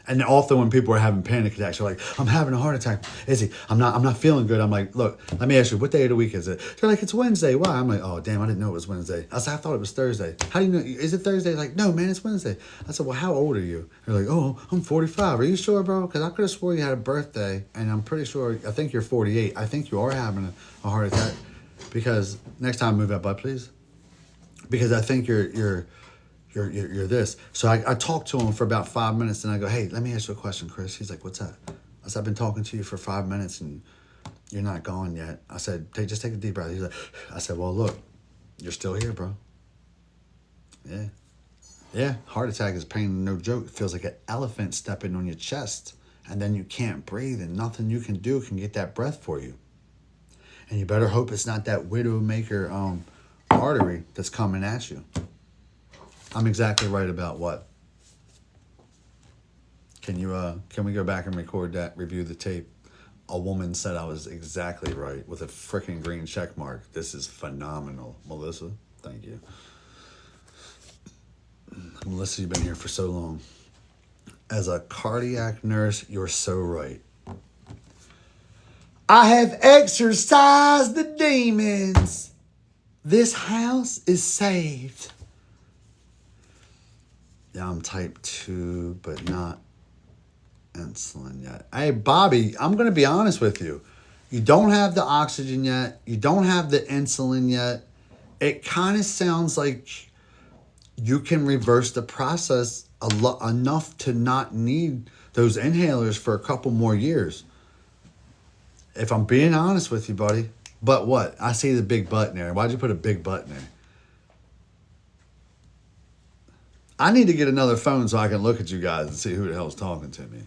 And often when people are having panic attacks, they're like, I'm having a heart attack. Izzy, I'm not feeling good. I'm like, look, let me ask you, what day of the week is it? They're like, it's Wednesday. Why? I'm like, oh, damn, I didn't know it was Wednesday. I said, I thought it was Thursday. How do you know? Is it Thursday? Like, no, man, it's Wednesday. I said, well, how old are you? They're like, oh, I'm 45. Are you sure, bro? Because I could have swore you had a birthday, and I'm pretty sure, I think you're 48. I think you are having a heart attack. Because next time, move that butt, please. Because I think you're this. So I talked to him for about 5 minutes, and I go, hey, let me ask you a question, Chris. He's like, what's that? I said, I've been talking to you for 5 minutes, and you're not gone yet. I said, just take a deep breath. He's like, I said, well, look, you're still here, bro. Yeah, heart attack is pain, no joke. It feels like an elephant stepping on your chest, and then you can't breathe, and nothing you can do can get that breath for you. And you better hope it's not that widowmaker artery that's coming at you. I'm exactly right about what? Can we go back and record that, review the tape? A woman said I was exactly right with a freaking green check mark. This is phenomenal. Melissa, thank you. Melissa, you've been here for so long. As a cardiac nurse, you're so right. I have exorcised the demons. This house is saved. Yeah, I'm type 2, but not insulin yet. Hey, Bobby, I'm going to be honest with you. You don't have the oxygen yet. You don't have the insulin yet. It kind of sounds like you can reverse the process enough to not need those inhalers for a couple more years. If I'm being honest with you, buddy. But what? I see the big button there. Why'd you put a big button there? I need to get another phone so I can look at you guys and see who the hell's talking to me.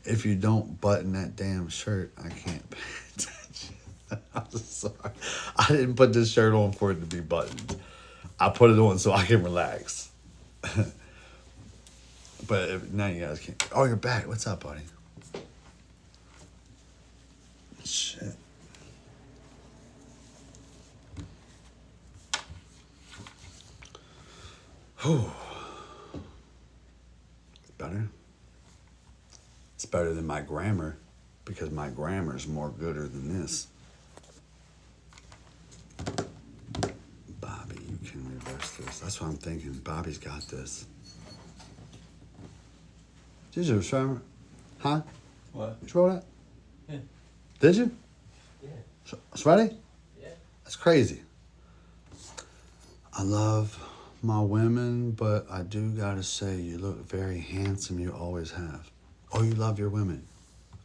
If you don't button that damn shirt, I can't pay attention. I'm sorry. I didn't put this shirt on for it to be buttoned. I put it on so I can relax. But now you guys can't. Oh, you're back. What's up, buddy? Shit. Whew. Better? It's better than my grammar because my grammar's more gooder than this. Bobby, you can reverse this. That's what I'm thinking. Bobby's got this. Did you, Trevor? Huh?
What?
You wrote that?
Yeah.
Did you?
Yeah.
Sweaty?
Yeah.
That's crazy. I love my women, but I do gotta say, you look very handsome. You always have. Oh, you love your women.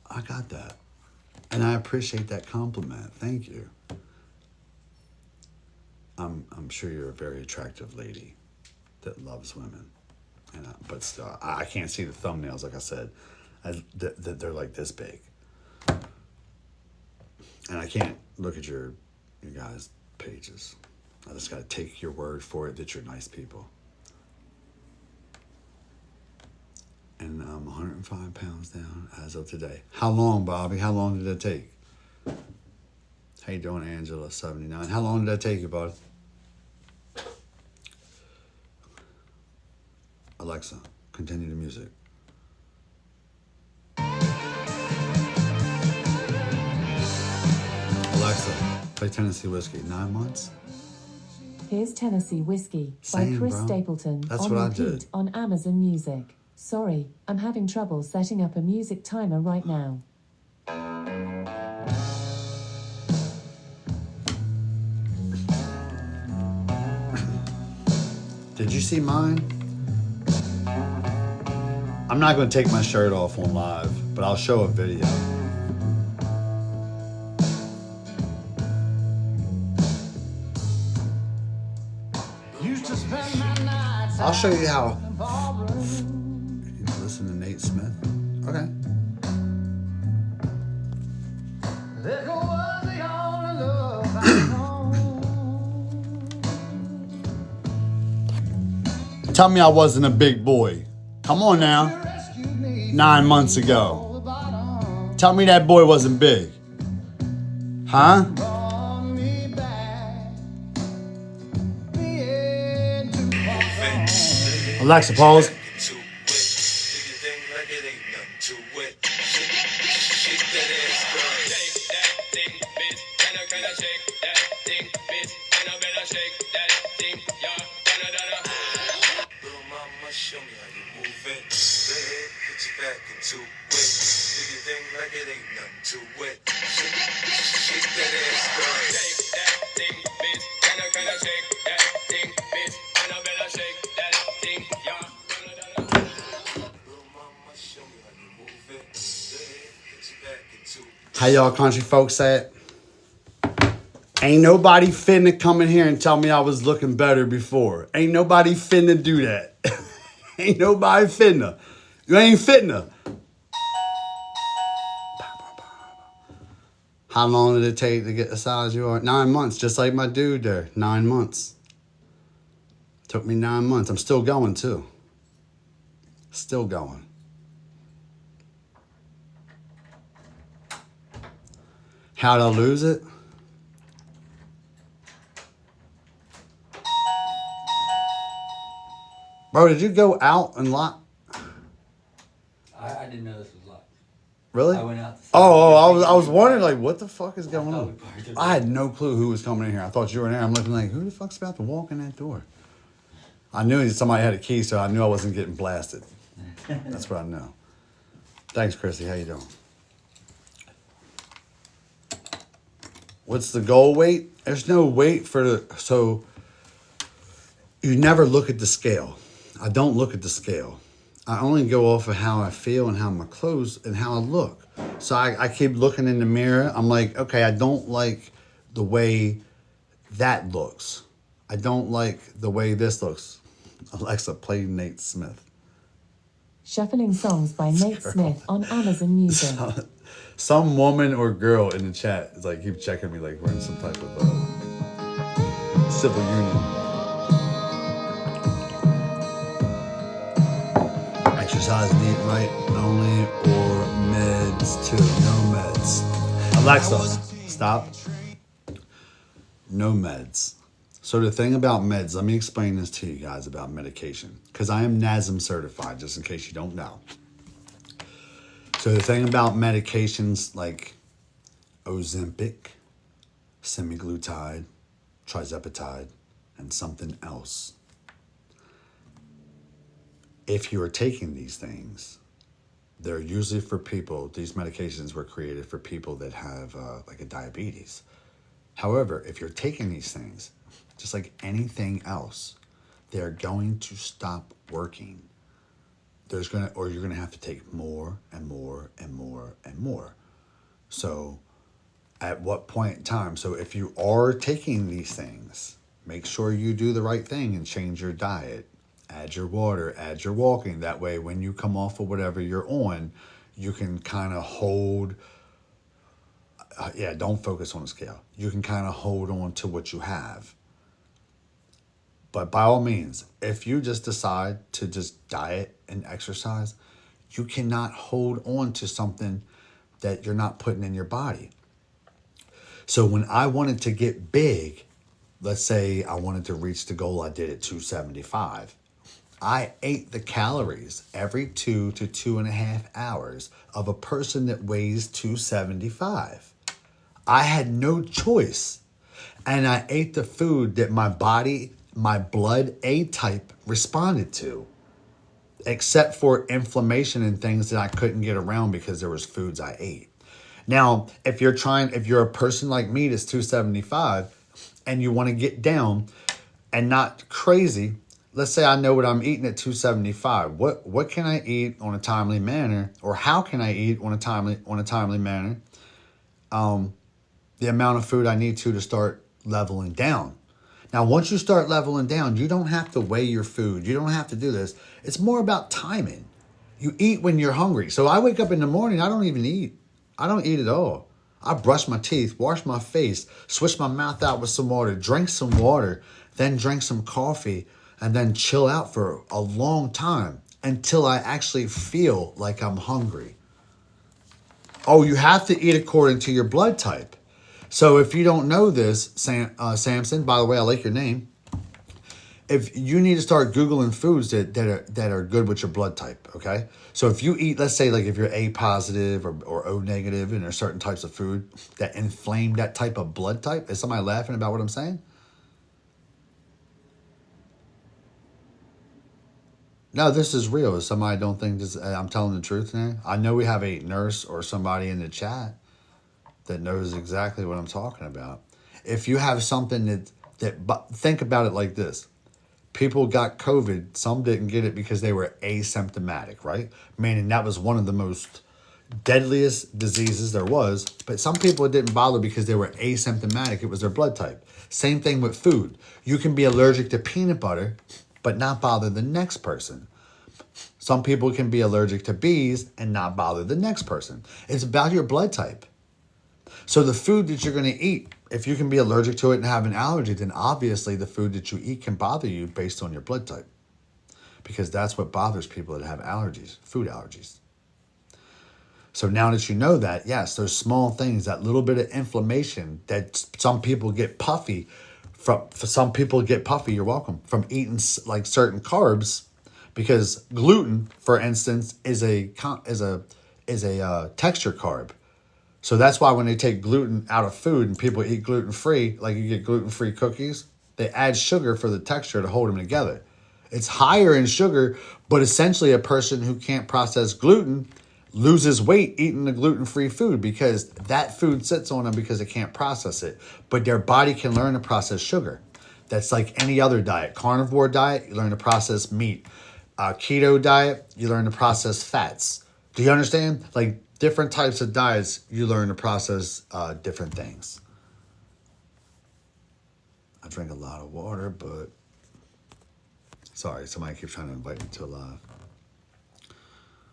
I got that. And I appreciate that compliment. Thank you. I'm sure you're a very attractive lady that loves women. And but still, I can't see the thumbnails, like I said. They're like this big. And I can't look at your guys' pages. I just got to take your word for it that you're nice people. And I'm 105 pounds down as of today. How long, Bobby? How long did it take? How you doing, Angela, 79? How long did that take you, bud? Alexa, continue the music. Alexa, play Tennessee Whiskey. 9 months?
Here's Tennessee Whiskey by
Same,
Chris
bro.
Stapleton
That's
on
what I
repeat
did.
on Amazon Music. Sorry, I'm having trouble setting up a music timer right now.
Did you see mine? I'm not going to take my shirt off on live, but I'll show a video. I'll show you how. You can listen to Nate Smith. Okay. Tell me I wasn't a big boy. Come on now. 9 months ago. Tell me that boy wasn't big. Huh? Alexa, pause.
Show me how you move it. Go ahead, put your back into it. Do your thing like it ain't nothing to it. Shake that ass, girl. Shake that thing, bitch. Can I shake that thing, bitch? And I better shake that thing, yeah. Little mama, show me how you move it. Go ahead, put your back into it.
How y'all country folks say it? Ain't nobody finna come in here and tell me I was looking better before. Ain't nobody finna do that. Ain't nobody finna. You ain't finna. How long did it take to get the size you are? 9 months, just like my dude there. 9 months. Took me 9 months. I'm still going too. Still going. How'd I lose it? Bro, did you go out and lock?
I didn't know this was locked.
Really?
I went out to
I was wondering, like, what the fuck is going
thought we
on?
parked it
I had
there.
no clue who was coming in here. I thought you were in there. I'm looking like, who the fuck's about to walk in that door? I knew somebody had a key, so I knew I wasn't getting blasted. That's what I know. Thanks, Chrissy. How you doing? What's the goal weight? There's no weight for the... So, you never look at the scale. I don't look at the scale. I only go off of how I feel and how my clothes and how I look. So I keep looking in the mirror. I'm like, okay, I don't like the way that looks. I don't like the way this looks. Alexa, play Nate Smith.
Shuffling songs by Nate Smith on Amazon Music.
Some woman or girl in the chat is like, keep checking me like we're in some type of civil union. Exercise and eat right only or meds too. No meds. Alexa, stop. No meds. So the thing about meds, let me explain this to you guys about medication. Because I am NASM certified, just in case you don't know. So the thing about medications like Ozempic, semaglutide, trizepatide, and something else. If you are taking these things, they're usually for people, these medications were created for people that have like a diabetes. However, if you're taking these things, just like anything else, they're going to stop working. Or you're gonna have to take more and more and more and more. So at what point in time? So if you are taking these things, make sure you do the right thing and change your diet. Add your water, add your walking. That way, when you come off of whatever you're on, you can kind of hold. Don't focus on the scale. You can kind of hold on to what you have. But by all means, if you just decide to just diet and exercise, you cannot hold on to something that you're not putting in your body. So when I wanted to get big, let's say I wanted to reach the goal I did at 275. I ate the calories every 2 to 2.5 hours of a person that weighs 275. I had no choice. And I ate the food that my body, my blood A type responded to. Except for inflammation and things that I couldn't get around because there was foods I ate. Now, if you're a person like me that's 275 and you want to get down and not crazy, let's say I know what I'm eating at 275. What can I eat on a timely manner, or how can I eat on a timely manner? The amount of food I need to start leveling down. Now, once you start leveling down, you don't have to weigh your food. You don't have to do this. It's more about timing. You eat when you're hungry. So I wake up in the morning, I don't even eat. I don't eat at all. I brush my teeth, wash my face, switch my mouth out with some water, drink some water, then drink some coffee, and then chill out for a long time until I actually feel like I'm hungry. Oh, you have to eat according to your blood type. So if you don't know this, Samson, by the way, I like your name. If you need to start Googling foods that are good with your blood type, okay? So if you eat, let's say like if you're A positive or O negative, and there's certain types of food that inflame that type of blood type. Is somebody laughing about what I'm saying? No, this is real. If somebody don't think this, I'm telling the truth now. I know we have a nurse or somebody in the chat that knows exactly what I'm talking about. If you have something but think about it like this. People got COVID. Some didn't get it because they were asymptomatic, right? Meaning that was one of the most deadliest diseases there was. But some people it didn't bother because they were asymptomatic. It was their blood type. Same thing with food. You can be allergic to peanut butter, but not bother the next person. Some people can be allergic to bees and not bother the next person. It's about your blood type. So the food that you're going to eat, if you can be allergic to it and have an allergy, then obviously the food that you eat can bother you based on your blood type. Because that's what bothers people that have allergies, food allergies. So now that you know that, yes, those small things, that little bit of inflammation that some people get puffy from, for some people get puffy, you're welcome, from eating like certain carbs, because gluten, for instance, is a texture carb. So that's why when they take gluten out of food and people eat gluten free, like you get gluten free cookies, they add sugar for the texture to hold them together. It's higher in sugar, but essentially a person who can't process gluten loses weight eating the gluten free food because that food sits on them because they can't process it. But their body can learn to process sugar. That's like any other diet. Carnivore diet, you learn to process meat. Keto diet, you learn to process fats. Do you understand? Like different types of diets, you learn to process different things. I drink a lot of water, but sorry, somebody keeps trying to invite me to a live.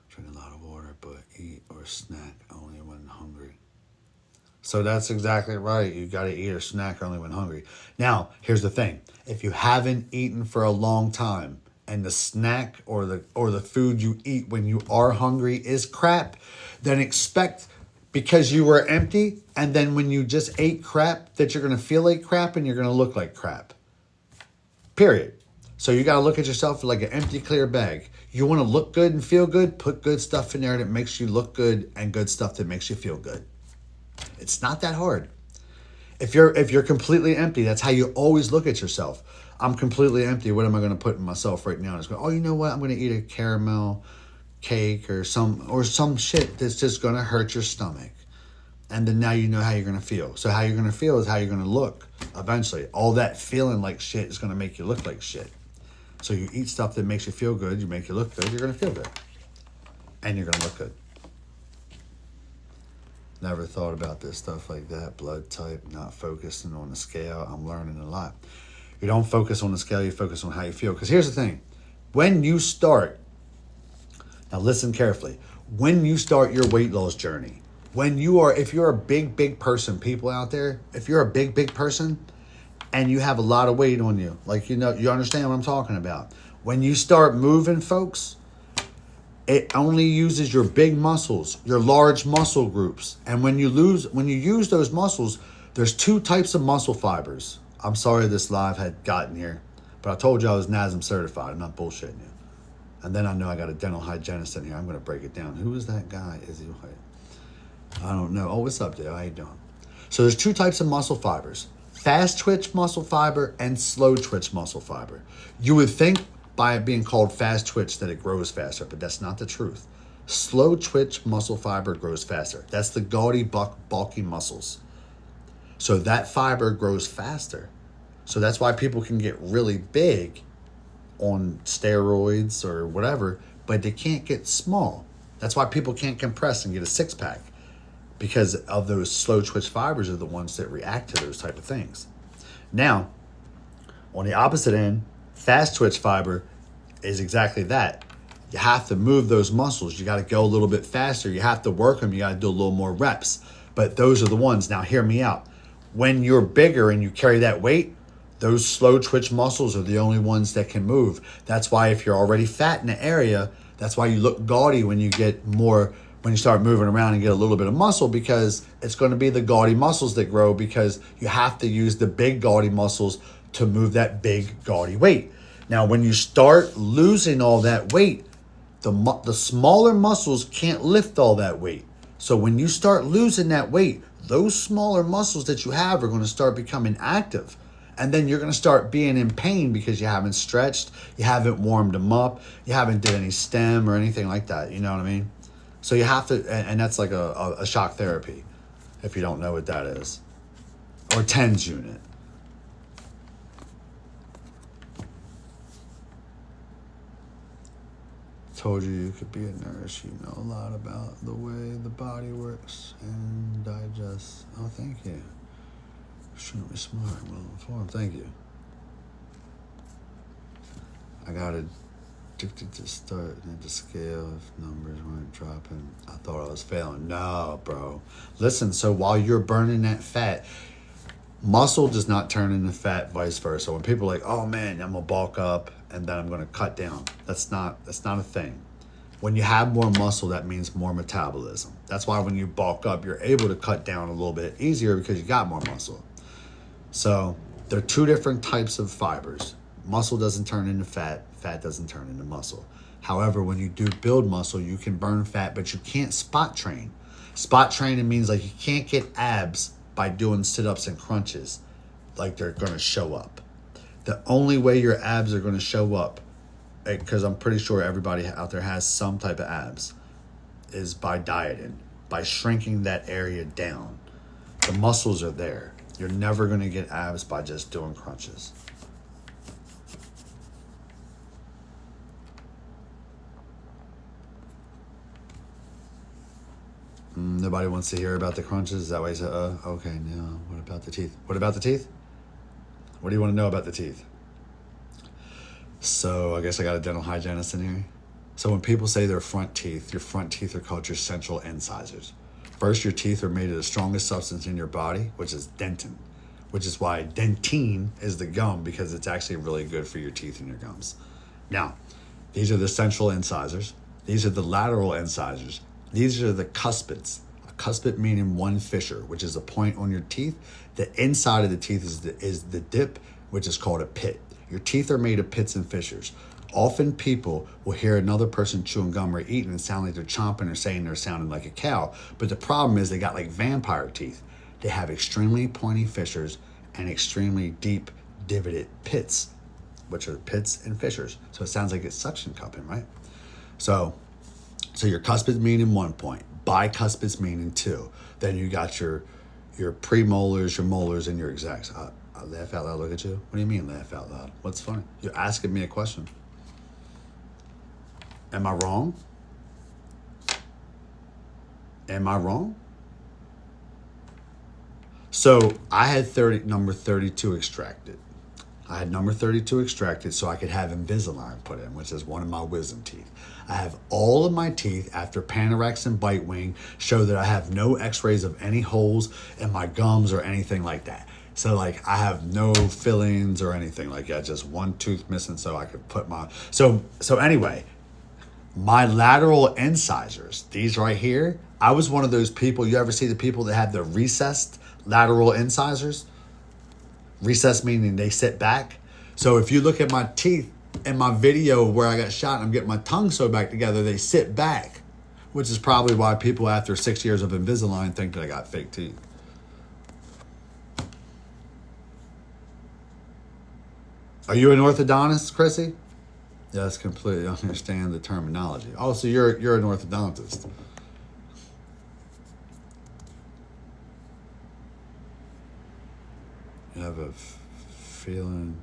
Drink a lot of water, but eat or snack only when hungry. So that's exactly right. You got to eat or snack only when hungry. Now, here's the thing. If you haven't eaten for a long time and the snack or the food you eat when you are hungry is crap, then expect, because you were empty, and then when you just ate crap, that you're going to feel like crap and you're going to look like crap. Period. So you got to look at yourself like an empty, clear bag. You want to look good and feel good? Put good stuff in there that makes you look good and good stuff that makes you feel good. It's not that hard. If you're completely empty, that's how you always look at yourself. I'm completely empty. What am I going to put in myself right now? And it's going, oh, you know what? I'm going to eat a caramel cake or some shit that's just going to hurt your stomach. And then now you know how you're going to feel. So how you're going to feel is how you're going to look eventually. All that feeling like shit is going to make you look like shit. So you eat stuff that makes you feel good, you make you look good, you're going to feel good. And you're going to look good. Never thought about this stuff like that. Blood type, not focusing on the scale. I'm learning a lot. You don't focus on the scale, you focus on how you feel. Because here's the thing. When you start, now listen carefully. When you start your weight loss journey, if you're a big person, people out there, if you're a big person and you have a lot of weight on you, like, you understand what I'm talking about. When you start moving, folks, it only uses your big muscles, your large muscle groups. And when you use those muscles, there's two types of muscle fibers. I'm sorry this live had gotten here, but I told you I was NASM certified. I'm not bullshitting you. And then I know I got a dental hygienist in here. I'm going to break it down. Who is that guy? Is he white? I don't know. Oh, what's up, Dale? How you doing? So there's two types of muscle fibers. Fast twitch muscle fiber and slow twitch muscle fiber. You would think by it being called fast twitch that it grows faster, but that's not the truth. Slow twitch muscle fiber grows faster. That's the gaudy, bulky muscles. So that fiber grows faster. So that's why people can get really big on steroids or whatever, but they can't get small. That's why people can't compress and get a six-pack, because of those slow twitch fibers are the ones that react to those type of things. Now, on the opposite end, fast twitch fiber is exactly that. You have to move those muscles. You got to go a little bit faster. You have to work them. You got to do a little more reps. But those are the ones. Now, hear me out. When you're bigger and you carry that weight, those slow twitch muscles are the only ones that can move. That's why if you're already fat in the area, that's why you look gaudy when you start moving around and get a little bit of muscle, because it's going to be the gaudy muscles that grow, because you have to use the big gaudy muscles to move that big gaudy weight. Now, when you start losing all that weight, the smaller muscles can't lift all that weight. So when you start losing that weight, those smaller muscles that you have are going to start becoming active. And then you're going to start being in pain because you haven't stretched, you haven't warmed them up, you haven't did any stem or anything like that. You know what I mean? So you have to, and that's like a shock therapy, if you don't know what that is. Or TENS unit. Told you could be a nurse. You know a lot about the way the body works and digests. Oh, thank you. Extremely smart, well informed. Thank you. I got addicted to start at the scale if numbers weren't dropping. I thought I was failing. No, bro. Listen, so while you're burning that fat, muscle does not turn into fat, vice versa. When people are like, oh man, I'm gonna bulk up and then I'm gonna cut down. That's not a thing. When you have more muscle, that means more metabolism. That's why when you bulk up, you're able to cut down a little bit easier because you got more muscle. So there are two different types of fibers. Muscle doesn't turn into fat. Fat doesn't turn into muscle. However, when you do build muscle, you can burn fat, but you can't spot train. Spot training means like you can't get abs by doing sit-ups and crunches like they're going to show up. The only way your abs are going to show up, because I'm pretty sure everybody out there has some type of abs, is by dieting, by shrinking that area down. The muscles are there. You're never going to get abs by just doing crunches. Nobody wants to hear about the crunches. Is that why you said, okay, no. What about the teeth? What about the teeth? What do you want to know about the teeth? So I guess I got a dental hygienist in here. So when people say their front teeth, your front teeth are called your central incisors. First, your teeth are made of the strongest substance in your body, which is dentin, which is why dentine is the gum, because it's actually really good for your teeth and your gums. Now, these are the central incisors. These are the lateral incisors. These are the cuspids. A cuspid meaning one fissure, which is a point on your teeth. The inside of the teeth is the dip, which is called a pit. Your teeth are made of pits and fissures. Often people will hear another person chewing gum or eating and sound like they're chomping or saying they're sounding like a cow. But the problem is they got like vampire teeth. They have extremely pointy fissures and extremely deep divoted pits, which are pits and fissures. So it sounds like it's suction cupping, right? So your cuspids meaning 1 point, bicuspids meaning 2. Then you got your premolars, your molars, and your exacts. I laugh out loud, look at you. What do you mean laugh out loud? What's funny? You're asking me a question. Am I wrong? Am I wrong? So I had number 32 extracted. I had number 32 extracted so I could have Invisalign put in, which is one of my wisdom teeth. I have all of my teeth after Panorex and Bite Wing show that I have no x-rays of any holes in my gums or anything like that. So like I have no fillings or anything like that, just one tooth missing so I could put my... So anyway, my lateral incisors, these right here, I was one of those people, you ever see the people that have the recessed lateral incisors? Recess meaning they sit back. So if you look at my teeth in my video where I got shot and I'm getting my tongue sewed back together, they sit back, which is probably why people after 6 years of Invisalign think that I got fake teeth. Are you an orthodontist, Chrissy? Yes, completely understand the terminology. Oh, so you're an orthodontist. You have a feeling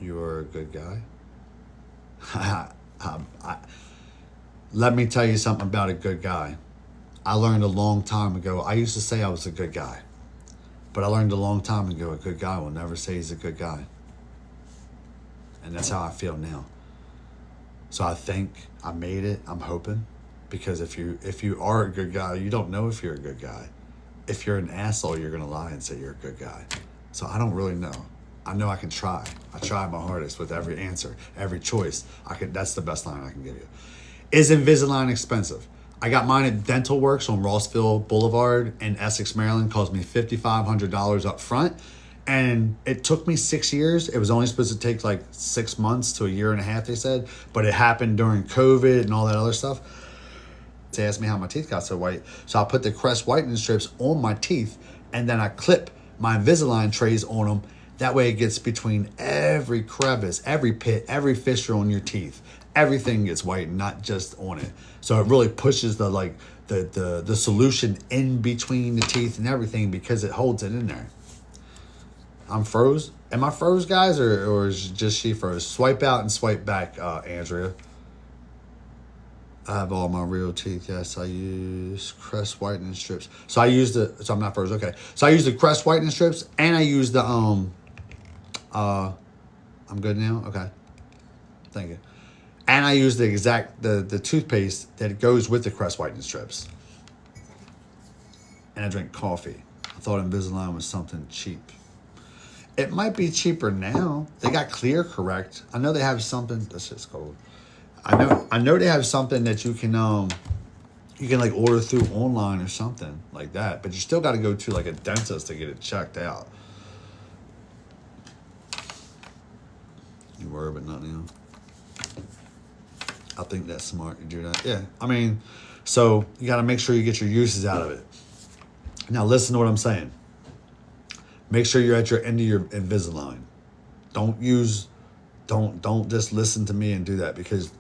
you're a good guy? Let me tell you something about a good guy. I learned a long time ago. I used to say I was a good guy. But I learned a long time ago, a good guy will never say he's a good guy. And that's how I feel now. So I think I made it. I'm hoping. Because if you are a good guy, you don't know if you're a good guy. If you're an asshole, you're going to lie and say you're a good guy. So I don't really know. I know I can try. I try my hardest with every answer, every choice. That's the best line I can give you. Is Invisalign expensive? I got mine at Dental Works on Rossville Boulevard in Essex, Maryland. Cost me $5,500 up front. And it took me 6 years. It was only supposed to take like 6 months to a year and a half, they said. But it happened during COVID and all that other stuff. They asked me how my teeth got so white. So I put the Crest whitening strips on my teeth. And then I clip my Invisalign trays on them. That way it gets between every crevice, every pit, every fissure on your teeth. Everything gets white, not just on it. So it really pushes the solution in between the teeth and everything because it holds it in there. I'm froze. Am I froze, guys, or is just she froze? Swipe out and swipe back, Andrea. I have all my real teeth. Yes, I use Crest whitening strips. So I'm not froze. Okay. So I use the Crest whitening strips and I use the I'm good now. Okay. Thank you. And I use the toothpaste that goes with the Crest whitening strips. And I drink coffee. I thought Invisalign was something cheap. It might be cheaper now. They got Clear Correct. I know they have something. That's just cold. I know they have something that you can like order through online or something like that, but you still got to go to like a dentist to get it checked out. You were, but not now. I think that's smart to do that. Yeah, I mean, so you got to make sure you get your uses out of it. Now listen to what I'm saying. Make sure you're at your end of your Invisalign. Don't just listen to me and do that, because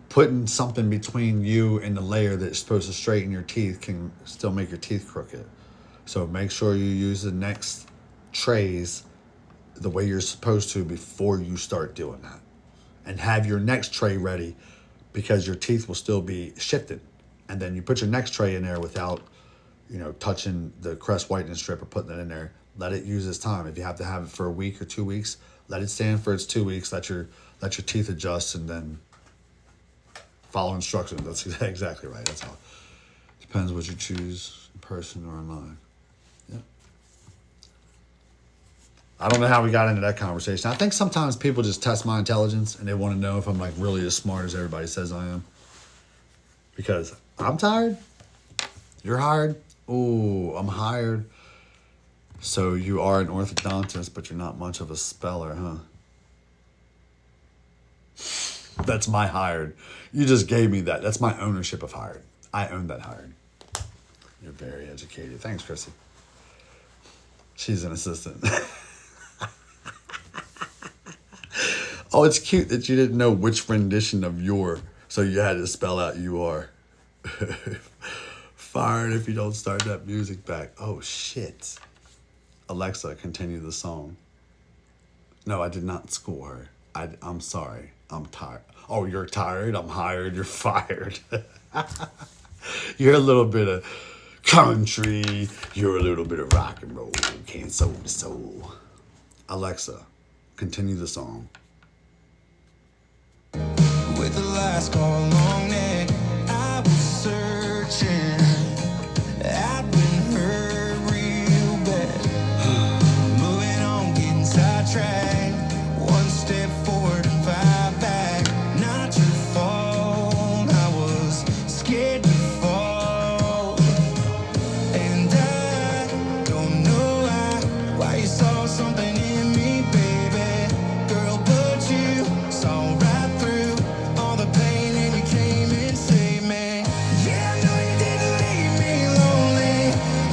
putting something between you and the layer that's supposed to straighten your teeth can still make your teeth crooked. So make sure you use the next trays the way you're supposed to before you start doing that. And have your next tray ready, because your teeth will still be shifted. And then you put your next tray in there without, touching the crest whitening strip or putting it in there. Let it use its time. If you have to have it for a week or 2 weeks, let it stand for its 2 weeks. Let your teeth adjust, and then follow instructions. That's exactly right. That's all. Depends what you choose, in person or online. Yeah. I don't know how we got into that conversation. I think sometimes people just test my intelligence and they want to know if I'm like really as smart as everybody says I am. Because I'm tired. You're hired. Ooh, I'm hired. So you are an orthodontist, but you're not much of a speller, huh? That's my hired. You just gave me that. That's my ownership of hired. I own that hired. You're very educated. Thanks, Chrissy. She's an assistant. Oh, it's cute that you didn't know which rendition of your, so you had to spell out you are. Fired if you don't start that music back. Oh, shit. Alexa, continue the song. No, I did not school her. I'm sorry. I'm tired. Oh, you're tired? I'm hired. You're fired. You're a little bit of country. You're a little bit of rock and roll. Can't soul to soul. Alexa, continue the song.
With the last call long neck, I was searching. I've been hurt real bad. Moving on, getting sidetracked. One step forward and 5 back. Not your fault, I was scared to fall. And I don't know why you saw something in me, baby. Girl, but you saw right through all the pain and you came and saved me. Yeah, I know you didn't leave me lonely.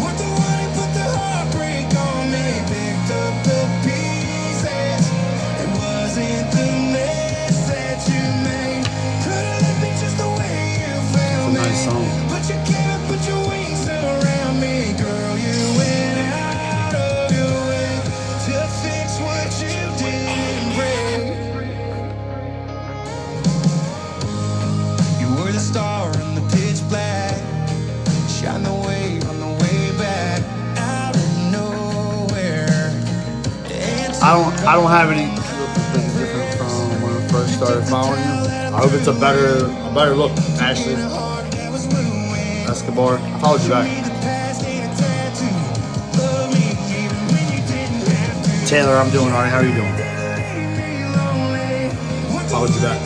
Weren't the one who put the heartbreak on me. Picked up the pieces. It wasn't the mess that you made. Could've left me just the way you found me.
Nice song.
But you came and put your wings around me. Girl, you went out of your way to fix what you didn't break. You were the star in the pitch black. Shine the way on the way back. Out of nowhere.
I don't have any different from when I first started following you. I hope it's a better look, Ashley. Escobar. I followed you back. Taylor, I'm doing alright. How are you doing? Followed you back.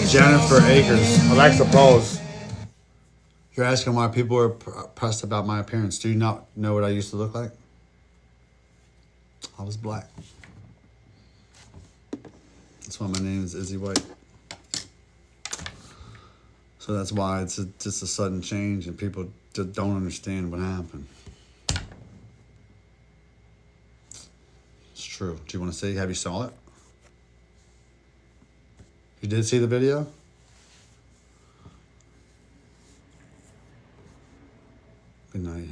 Jennifer Akers. Alexa, pause. You're asking why people are pressed about my appearance. Do you not know what I used to look like? I was black. That's why my name is Izzy White. So that's why it's just a sudden change and people don't understand what happened. It's true. Do you want to see? Have you saw it? You did see the video? Good night.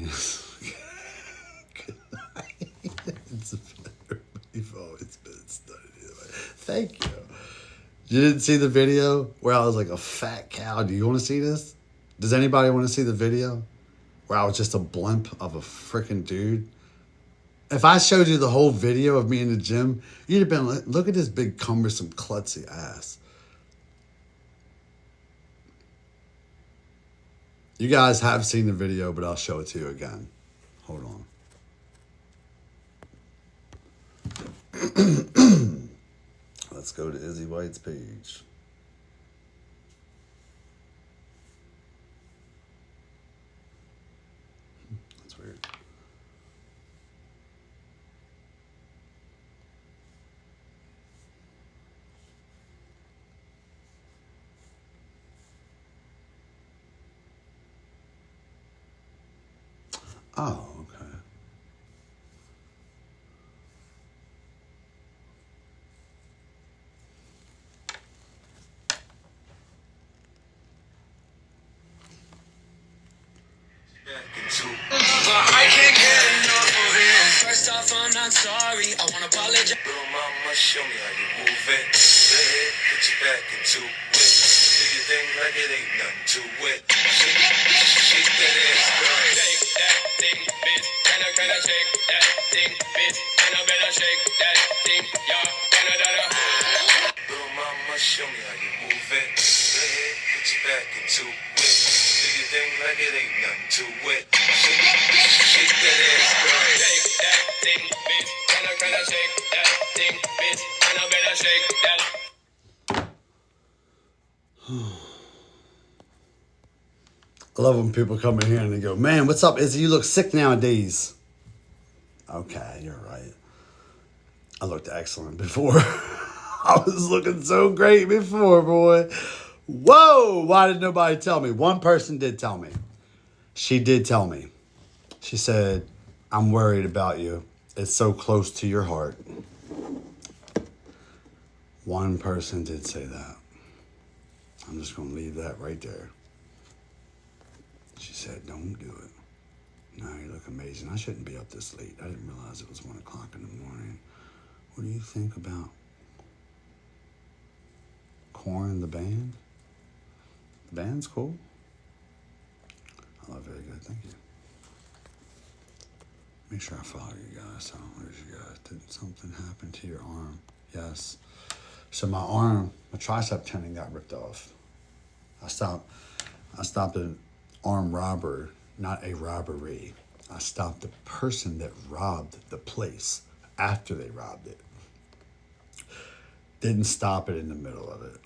You didn't see the video where I was like a fat cow? Do you want to see this? Does anybody want to see the video where I was just a blimp of a freaking dude? If I showed you the whole video of me in the gym, you'd have been like, look at this big, cumbersome, klutzy ass. You guys have seen the video, but I'll show it to you again. Hold on. Let's go to Izzy White's page. That's weird. Oh, okay.
I can't get enough of it. First off, I'm not sorry. I wanna apologize. Little mama, show me how you move it. Go ahead, put your back into it. Do your thing like it ain't nothing to it. Shake that ass, girl. Shake that thing, bitch. Can I shake that thing, bitch? Can I better shake that thing, y'all? Little mama, show me how you move it. Go ahead, put your back into it. Do your thing like it ain't nothing to it. Shake that ass, girl. Shake that thing, bitch. Can I shake that thing, bitch? Can I better shake that?
I love when people come in here and they go, man, what's up, Izzy? You look sick nowadays. Okay, you're right. I looked excellent before. I was looking so great before, boy. Whoa! Why did nobody tell me? One person did tell me. She did tell me. She said, I'm worried about you. It's so close to your heart. One person did say that. I'm just going to leave that right there. She said, don't do it. No, you look amazing. I shouldn't be up this late. I didn't realize it was 1 o'clock in the morning. What do you think about Korn, the band? The band's cool. Oh, very good. Thank you. Make sure I follow you guys. So, there's you guys. Did something happen to your arm? Yes. So my arm, my tricep tendon got ripped off. I stopped an armed robber, not a robbery. I stopped the person that robbed the place after they robbed it. Didn't stop it in the middle of it.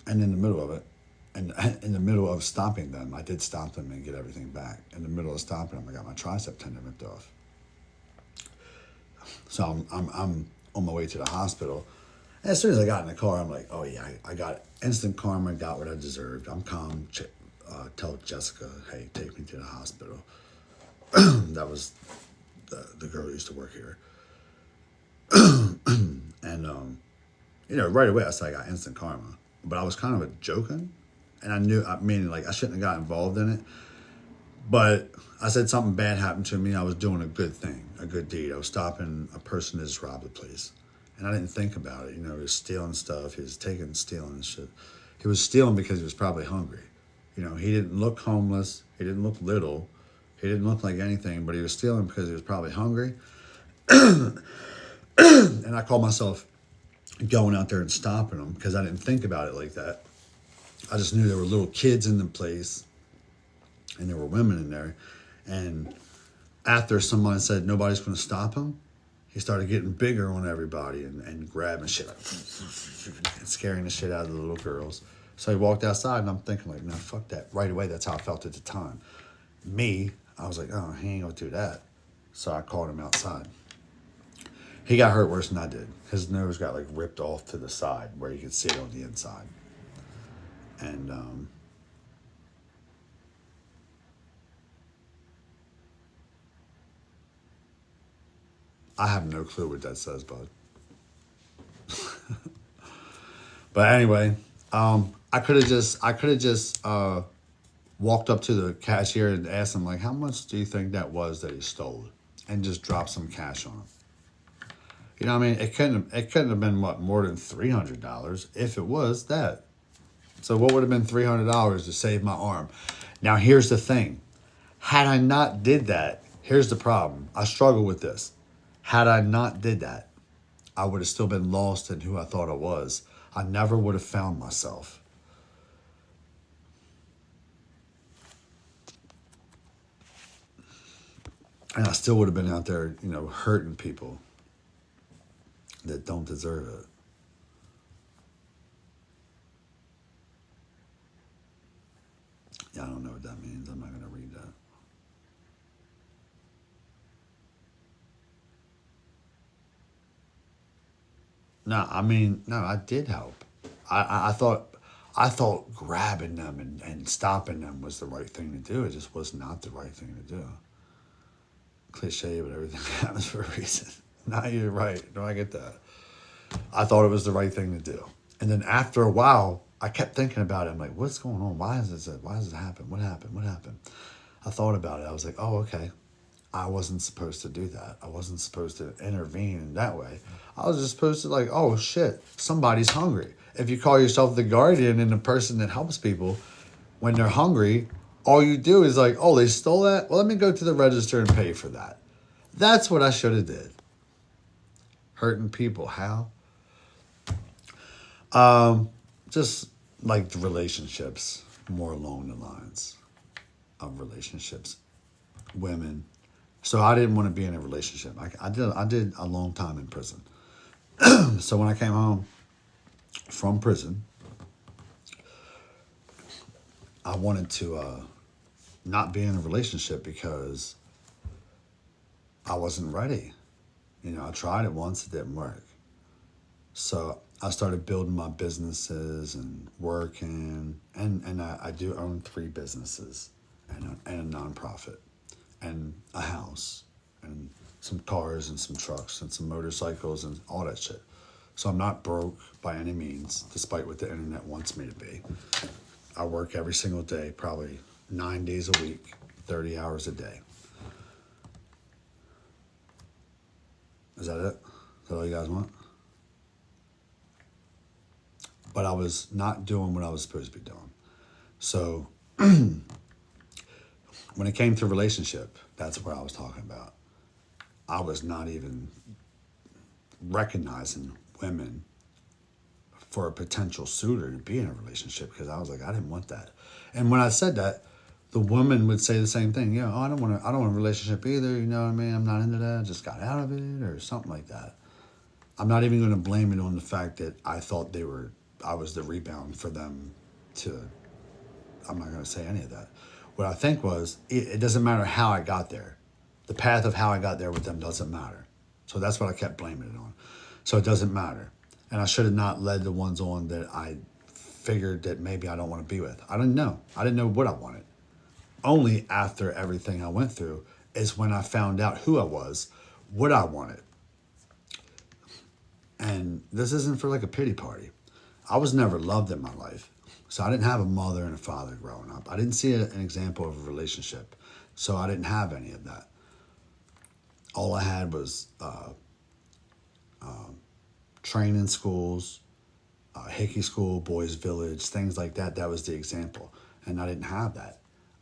And in the middle of it, and in the middle of stopping them, I did stop them and get everything back. In the middle of stopping them, I got my tricep tendon ripped off. So I'm on my way to the hospital. And as soon as I got in the car, I'm like, oh yeah, I got it. Instant karma, got what I deserved. I'm calm. Tell Jessica, hey, take me to the hospital. That was the girl who used to work here. And, right away I said I got instant karma. But I was kind of joking. And I knew, meaning like I shouldn't have got involved in it. But I said something bad happened to me. I was doing a good thing, a good deed. I was stopping a person that just robbed the place. And I didn't think about it. He was stealing stuff. He was stealing and shit. He was stealing because he was probably hungry. He didn't look homeless. He didn't look little. He didn't look like anything, but he was stealing because he was probably hungry. And I called myself going out there and stopping him because I didn't think about it like that. I just knew there were little kids in the place and there were women in there. And after someone said nobody's going to stop him, he started getting bigger on everybody and grabbing shit and scaring the shit out of the little girls. So he walked outside and I'm thinking like, no, fuck that. Right away, that's how I felt at the time. I was like, oh, he ain't going to do that. So I called him outside. He got hurt worse than I did. His nose got like ripped off to the side where you could see it on the inside. And I have no clue what that says, bud. But anyway, I could have just walked up to the cashier and asked him like, how much do you think that was that he stole? And just dropped some cash on him. You know what I mean? It couldn't have been what, more than $300 if it was that. So what would have been $300 to save my arm? Now here's the thing. Had I not did that, here's the problem. I struggle with this. Had I not did that, I would have still been lost in who I thought I was. I never would have found myself. And I still would have been out there, hurting people that don't deserve it. Yeah, I don't know what that means. I'm not going to read that. No, I mean, no, I did help. I thought grabbing them and stopping them was the right thing to do. It just was not the right thing to do. Cliche, but everything happens for a reason. No, you're right. No, I get that. I thought it was the right thing to do. And then after a while, I kept thinking about it. I'm like, what's going on? Why does it happen? What happened? What happened? I thought about it. I was like, oh, okay. I wasn't supposed to do that. I wasn't supposed to intervene in that way. I was just supposed to like, oh shit, somebody's hungry. If you call yourself the guardian and the person that helps people when they're hungry, all you do is like, oh, they stole that? Well, let me go to the register and pay for that. That's what I should have did. Hurting people. How? Just like the relationships, more along the lines of relationships. Women. So I didn't want to be in a relationship. I did a long time in prison. So when I came home from prison, I wanted to not be in a relationship because I wasn't ready. I tried it once, it didn't work. So I started building my businesses and working, and I do own 3 businesses and a nonprofit and a house and some cars and some trucks and some motorcycles and all that shit. So I'm not broke by any means, despite what the internet wants me to be. I work every single day, probably 9 days a week, 30 hours a day. Is that it? Is that all you guys want? But I was not doing what I was supposed to be doing. So when it came to relationship, that's what I was talking about. I was not even recognizing women for a potential suitor to be in a relationship because I was like, I didn't want that. And when I said that, the woman would say the same thing. I don't want a relationship either. You know what I mean? I'm not into that. I just got out of it or something like that. I'm not even going to blame it on the fact that I thought I was the rebound for them to, I'm not going to say any of that. What I think was, it doesn't matter how I got there. The path of how I got there with them doesn't matter. So that's what I kept blaming it on. So it doesn't matter. And I should have not led the ones on that I figured that maybe I don't want to be with. I didn't know. I didn't know what I wanted. Only after everything I went through is when I found out who I was, what I wanted. And this isn't for like a pity party. I was never loved in my life. So I didn't have a mother and a father growing up. I didn't see an example of a relationship. So I didn't have any of that. All I had was training schools, Hickey School, Boys Village, things like that. That was the example. And I didn't have that.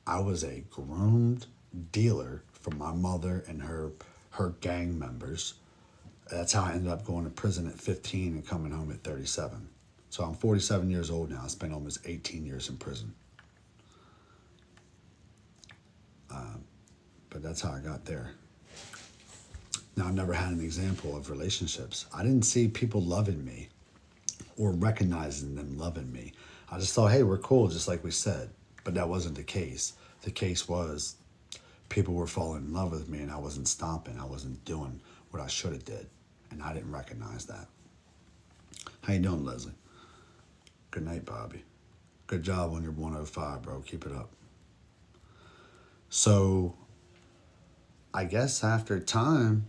I was a groomed dealer from my mother and her gang members. That's how I ended up going to prison at 15 and coming home at 37. So I'm 47 years old now. I spent almost 18 years in prison. But that's how I got there. Now, I've never had an example of relationships. I didn't see people loving me or recognizing them loving me. I just thought, hey, we're cool, just like we said. But that wasn't the case. The case was people were falling in love with me and I wasn't stopping. I wasn't doing what I should have did. And I didn't recognize that. How you doing, Leslie? Good night, Bobby. Good job on your 105, bro. Keep it up. So, I guess after time,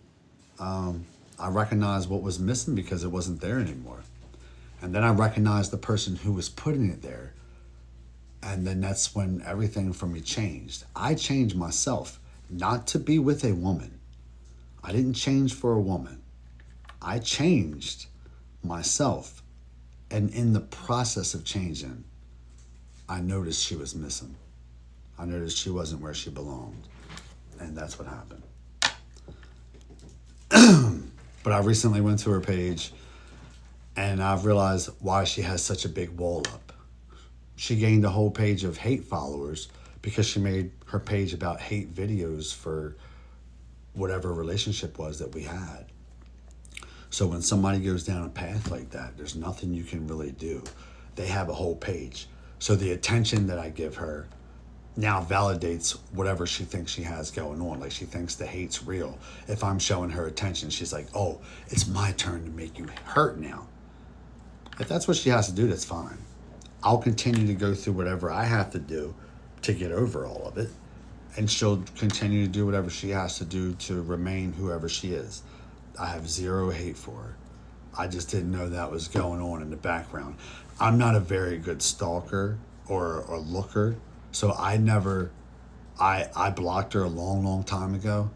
I recognized what was missing because it wasn't there anymore. And then I recognized the person who was putting it there. And then that's when everything for me changed. I changed myself, not to be with a woman. I didn't change for a woman. I changed myself. And in the process of changing, I noticed she was missing. I noticed she wasn't where she belonged. And that's what happened. But I recently went to her page and I've realized why she has such a big wall up. She gained a whole page of hate followers because she made her page about hate videos for whatever relationship was that we had. So when somebody goes down a path like that, there's nothing you can really do. They have a whole page. So the attention that I give her now validates whatever she thinks she has going on. Like she thinks the hate's real. If I'm showing her attention, she's like, oh, it's my turn to make you hurt now. If that's what she has to do, that's fine. I'll continue to go through whatever I have to do to get over all of it. And she'll continue to do whatever she has to do to remain whoever she is. I have zero hate for her. I just didn't know that was going on in the background. I'm not a very good stalker or looker. So I blocked her a long time ago.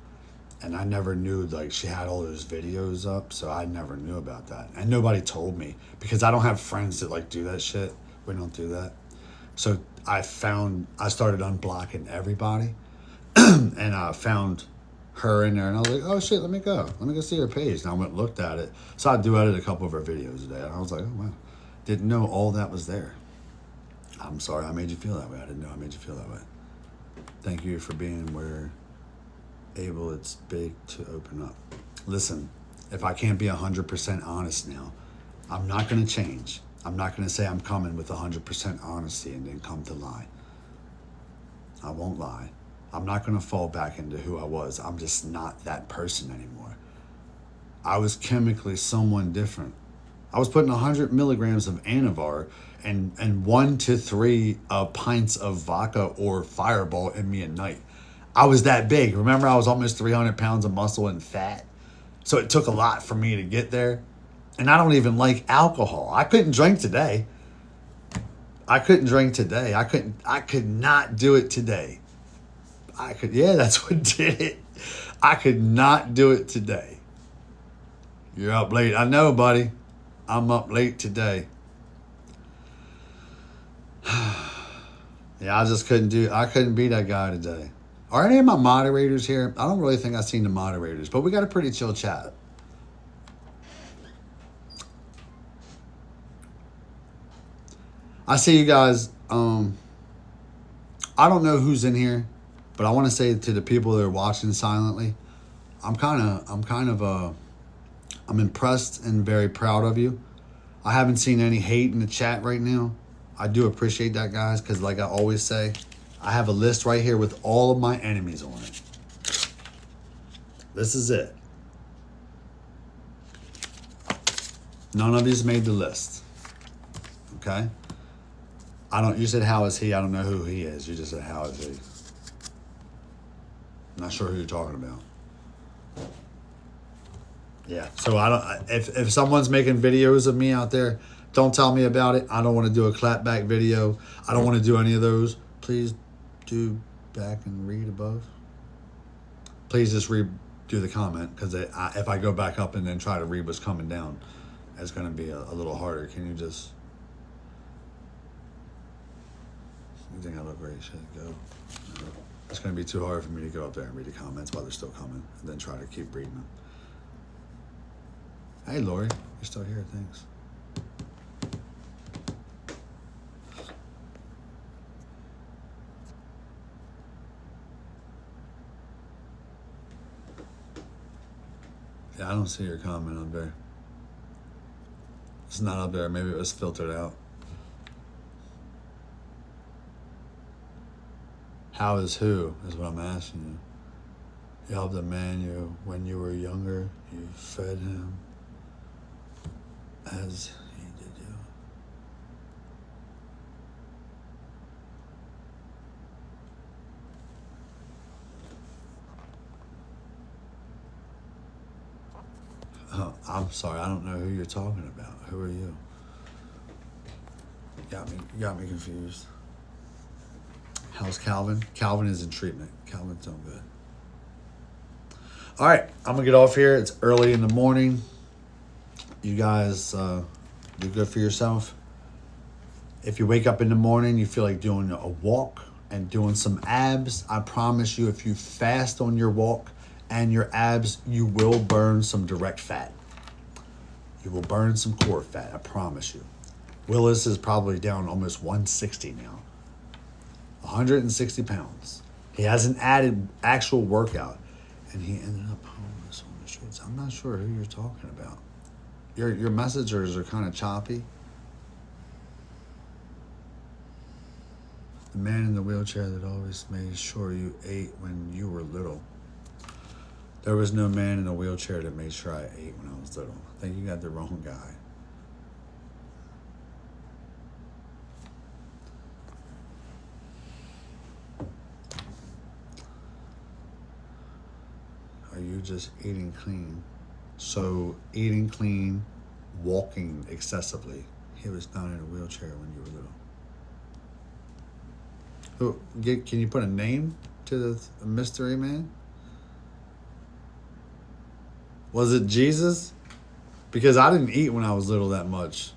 And I never knew like she had all those videos up. So I never knew about that. And nobody told me because I don't have friends that like do that shit. We don't do that. So I started unblocking everybody. And I found her in there and I was like, oh shit, let me go see her page. And I went and looked at it. So I do edit a couple of her videos today. And I was like, oh wow, didn't know all that was there. I'm sorry I made you feel that way. I didn't know I made you feel that way. Thank you for being where able it's big to open up. Listen, if I can't be 100% honest now, I'm not going to change. I'm not going to say I'm coming with 100% honesty and then come to lie. I won't lie. I'm not going to fall back into who I was. I'm just not that person anymore. I was chemically someone different. I was putting 100 milligrams of Anavar and 1 to 3 pints of vodka or Fireball in me a night. I was that big. Remember, I was almost 300 pounds of muscle and fat. So it took a lot for me to get there. And I don't even like alcohol. I couldn't drink today. I could not do it today. That's what did it. I could not do it today. You're up late. I know, buddy. I'm up late today. Yeah, I couldn't be that guy today. Are any of my moderators here? I don't really think I've seen the moderators, but we got a pretty chill chat. I see you guys. I don't know who's in here, but I want to say to the people that are watching silently, I'm impressed and very proud of you. I haven't seen any hate in the chat right now. I do appreciate that, guys, because like I always say, I have a list right here with all of my enemies on it. This is it. None of these made the list. Okay? You said how is he? I don't know who he is. You just said how is he. I'm not sure who you're talking about. Yeah. So if someone's making videos of me out there, don't tell me about it. I don't want to do a clapback video. I don't want to do any of those. Please do back and read above. Please just redo the comment because if I go back up and then try to read what's coming down, it's going to be a little harder. Can you just... You think I look great? Should I go? No. It's going to be too hard for me to go up there and read the comments while they're still coming and then try to keep reading them. Hey, Lori. You're still here. Thanks. Yeah, I don't see your comment up there. It's not up there. Maybe it was filtered out. How is who is what I'm asking you. You helped a man when you were younger. You fed him as he did you. Oh, I'm sorry. I don't know who you're talking about. Who are you? You got me confused. How's Calvin? Calvin is in treatment. Calvin's doing good. All right, I'm going to get off here. It's early in the morning. You guys do good for yourself. If you wake up in the morning, you feel like doing a walk and doing some abs, I promise you, if you fast on your walk and your abs, you will burn some direct fat. You will burn some core fat, I promise you. Willis is probably down almost 160 now. 160 pounds. He hasn't added actual workout. And he ended up homeless on the streets. I'm not sure who you're talking about. Your messengers are kind of choppy. The man in the wheelchair that always made sure you ate when you were little. There was no man in a wheelchair that made sure I ate when I was little. I think you got the wrong guy. Are you just eating clean? So eating clean, walking excessively. He was not in a wheelchair when you were little. Can you put a name to the mystery man? Was it Jesus? Because I didn't eat when I was little that much.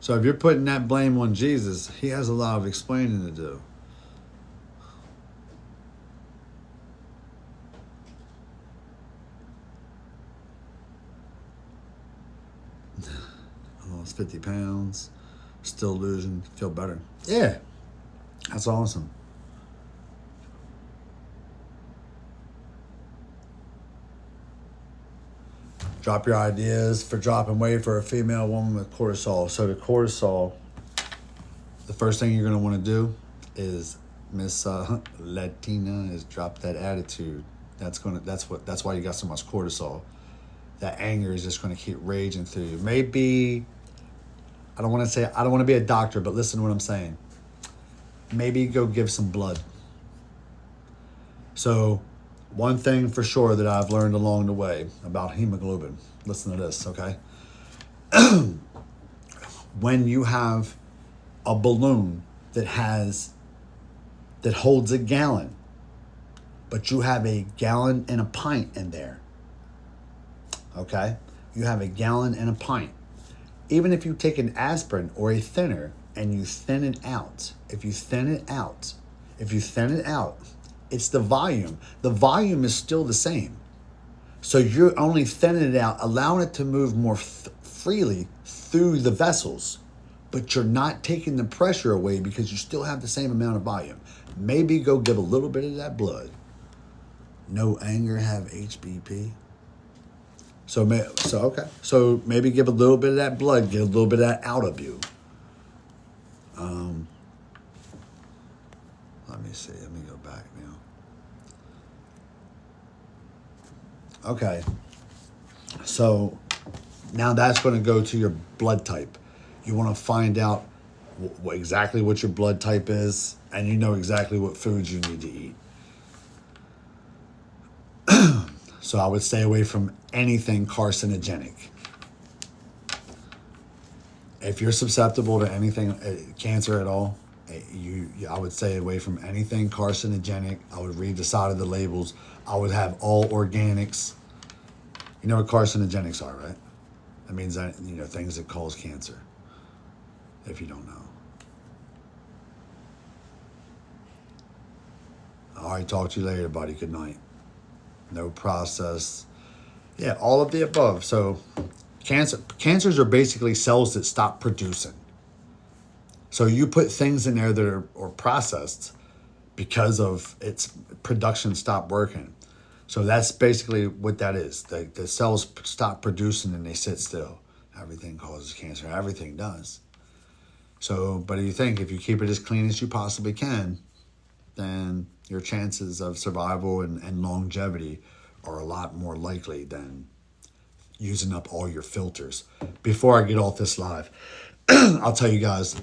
So if you're putting that blame on Jesus, he has a lot of explaining to do. I lost 50 pounds. Still losing. Feel better. Yeah. That's awesome. Drop your ideas for dropping weight for a female woman with cortisol. So the cortisol, the first thing you're going to want to do is Miss Latina is drop that attitude. That's why you got so much cortisol. That anger is just going to keep raging through you. Maybe I don't want to be a doctor, but listen to what I'm saying. Maybe go give some blood. So one thing for sure that I've learned along the way about hemoglobin. Listen to this, okay? When you have a balloon that holds a gallon, but you have a gallon and a pint in there, okay? You have a gallon and a pint. Even if you take an aspirin or a thinner and you thin it out, if you thin it out, it's the volume. The volume is still the same. So you're only thinning it out, allowing it to move more freely through the vessels, but you're not taking the pressure away because you still have the same amount of volume. Maybe go give a little bit of that blood. No anger, have HBP. So maybe give a little bit of that blood, get a little bit of that out of you. Let me see. Let me go back now. Okay. So now that's going to go to your blood type. You want to find out exactly what your blood type is, and you know exactly what foods you need to eat. So I would stay away from anything carcinogenic. If you're susceptible to anything, cancer at all, I would stay away from anything carcinogenic. I would read the side of the labels. I would have all organics. You know what carcinogenics are, right? That means that, things that cause cancer, if you don't know. All right, talk to you later, buddy. Good night. No processed. Yeah, all of the above. So cancers are basically cells that stop producing. So you put things in there that are processed because of its production stopped working. So that's basically what that is. The cells stop producing and they sit still. Everything causes cancer. Everything does. So, but you think if you keep it as clean as you possibly can, then your chances of survival and longevity are a lot more likely than using up all your filters. Before I get off this live, I'll tell you guys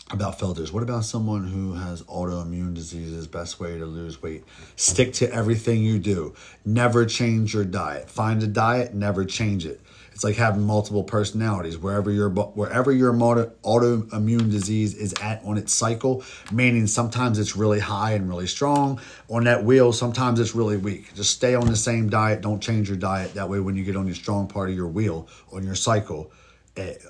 about filters. What about someone who has autoimmune diseases? Best way to lose weight: stick to everything you do. Never change your diet. Find a diet, never change it. It's like having multiple personalities. Wherever your autoimmune disease is at on its cycle, meaning sometimes it's really high and really strong. On that wheel, sometimes it's really weak. Just stay on the same diet. Don't change your diet. That way, when you get on your strong part of your wheel, on your cycle,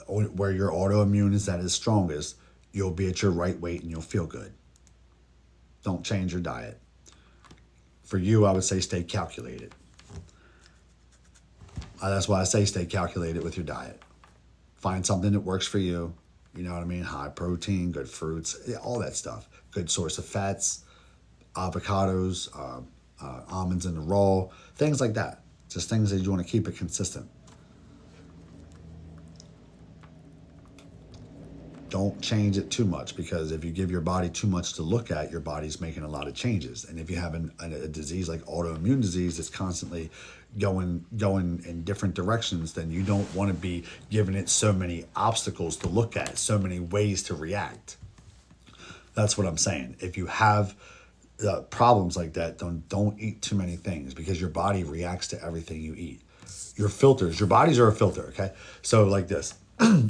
where your autoimmune is at its strongest, you'll be at your right weight and you'll feel good. Don't change your diet. For you, I would say stay calculated. That's why I say stay calculated with your diet. Find something that works for you. You know what I mean? High protein, good fruits, all that stuff. Good source of fats, avocados, almonds in the raw, things like that. Just things that you want to keep it consistent. Don't change it too much, because if you give your body too much to look at, your body's making a lot of changes. And if you have a disease like autoimmune disease that's constantly going in different directions, then you don't want to be giving it so many obstacles to look at, so many ways to react. That's what I'm saying. If you have problems like that, don't eat too many things, because your body reacts to everything you eat. Your bodies are a filter, okay? So like this.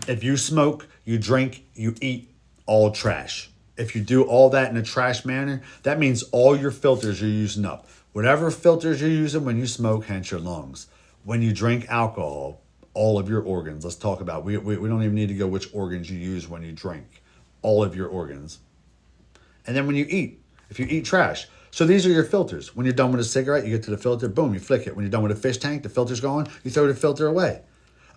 If you smoke, you drink, you eat, all trash. If you do all that in a trash manner, that means all your filters you're using up. Whatever filters you're using when you smoke, hence your lungs. When you drink alcohol, all of your organs. Let's talk about, we don't even need to go which organs you use when you drink. All of your organs. And then when you eat, if you eat trash. So these are your filters. When you're done with a cigarette, you get to the filter, boom, you flick it. When you're done with a fish tank, the filter's gone, you throw the filter away.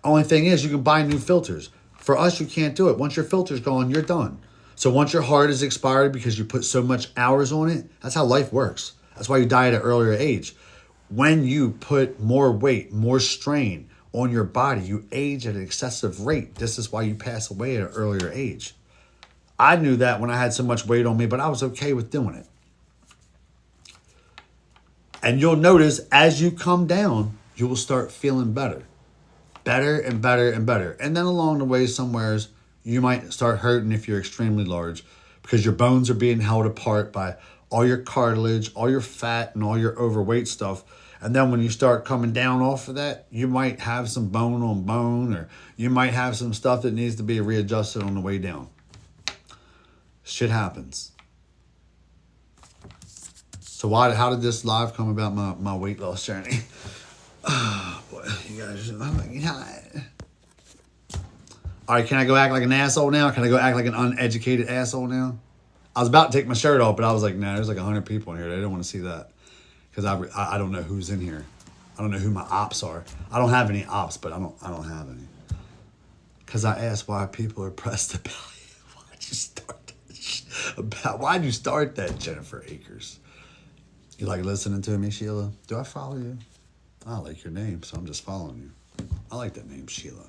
Only thing is, you can buy new filters. For us, you can't do it. Once your filter's gone, you're done. So once your heart is expired because you put so much hours on it, that's how life works. That's why you die at an earlier age. When you put more weight, more strain on your body, you age at an excessive rate. This is why you pass away at an earlier age. I knew that when I had so much weight on me, but I was okay with doing it. And you'll notice as you come down, you will start feeling better. Better and better and better. And then along the way somewheres, you might start hurting if you're extremely large, because your bones are being held apart by all your cartilage, all your fat, and all your overweight stuff. And then when you start coming down off of that, you might have some bone on bone, or you might have some stuff that needs to be readjusted on the way down. Shit happens. So how did this live come about, my weight loss journey? Oh, boy, you guys, all right, can I go act like an asshole now? Can I go act like an uneducated asshole now? I was about to take my shirt off, but I was like, nah, there's like 100 people in here. They don't want to see that, because I don't know who's in here. I don't know who my ops are. I don't have any ops, but I don't have any. Because I asked why people are pressed about it. Why'd you start that? Why'd you start that, Jennifer Akers? You like listening to me, Sheila? Do I follow you? I like your name, so I'm just following you. I like that name, Sheila.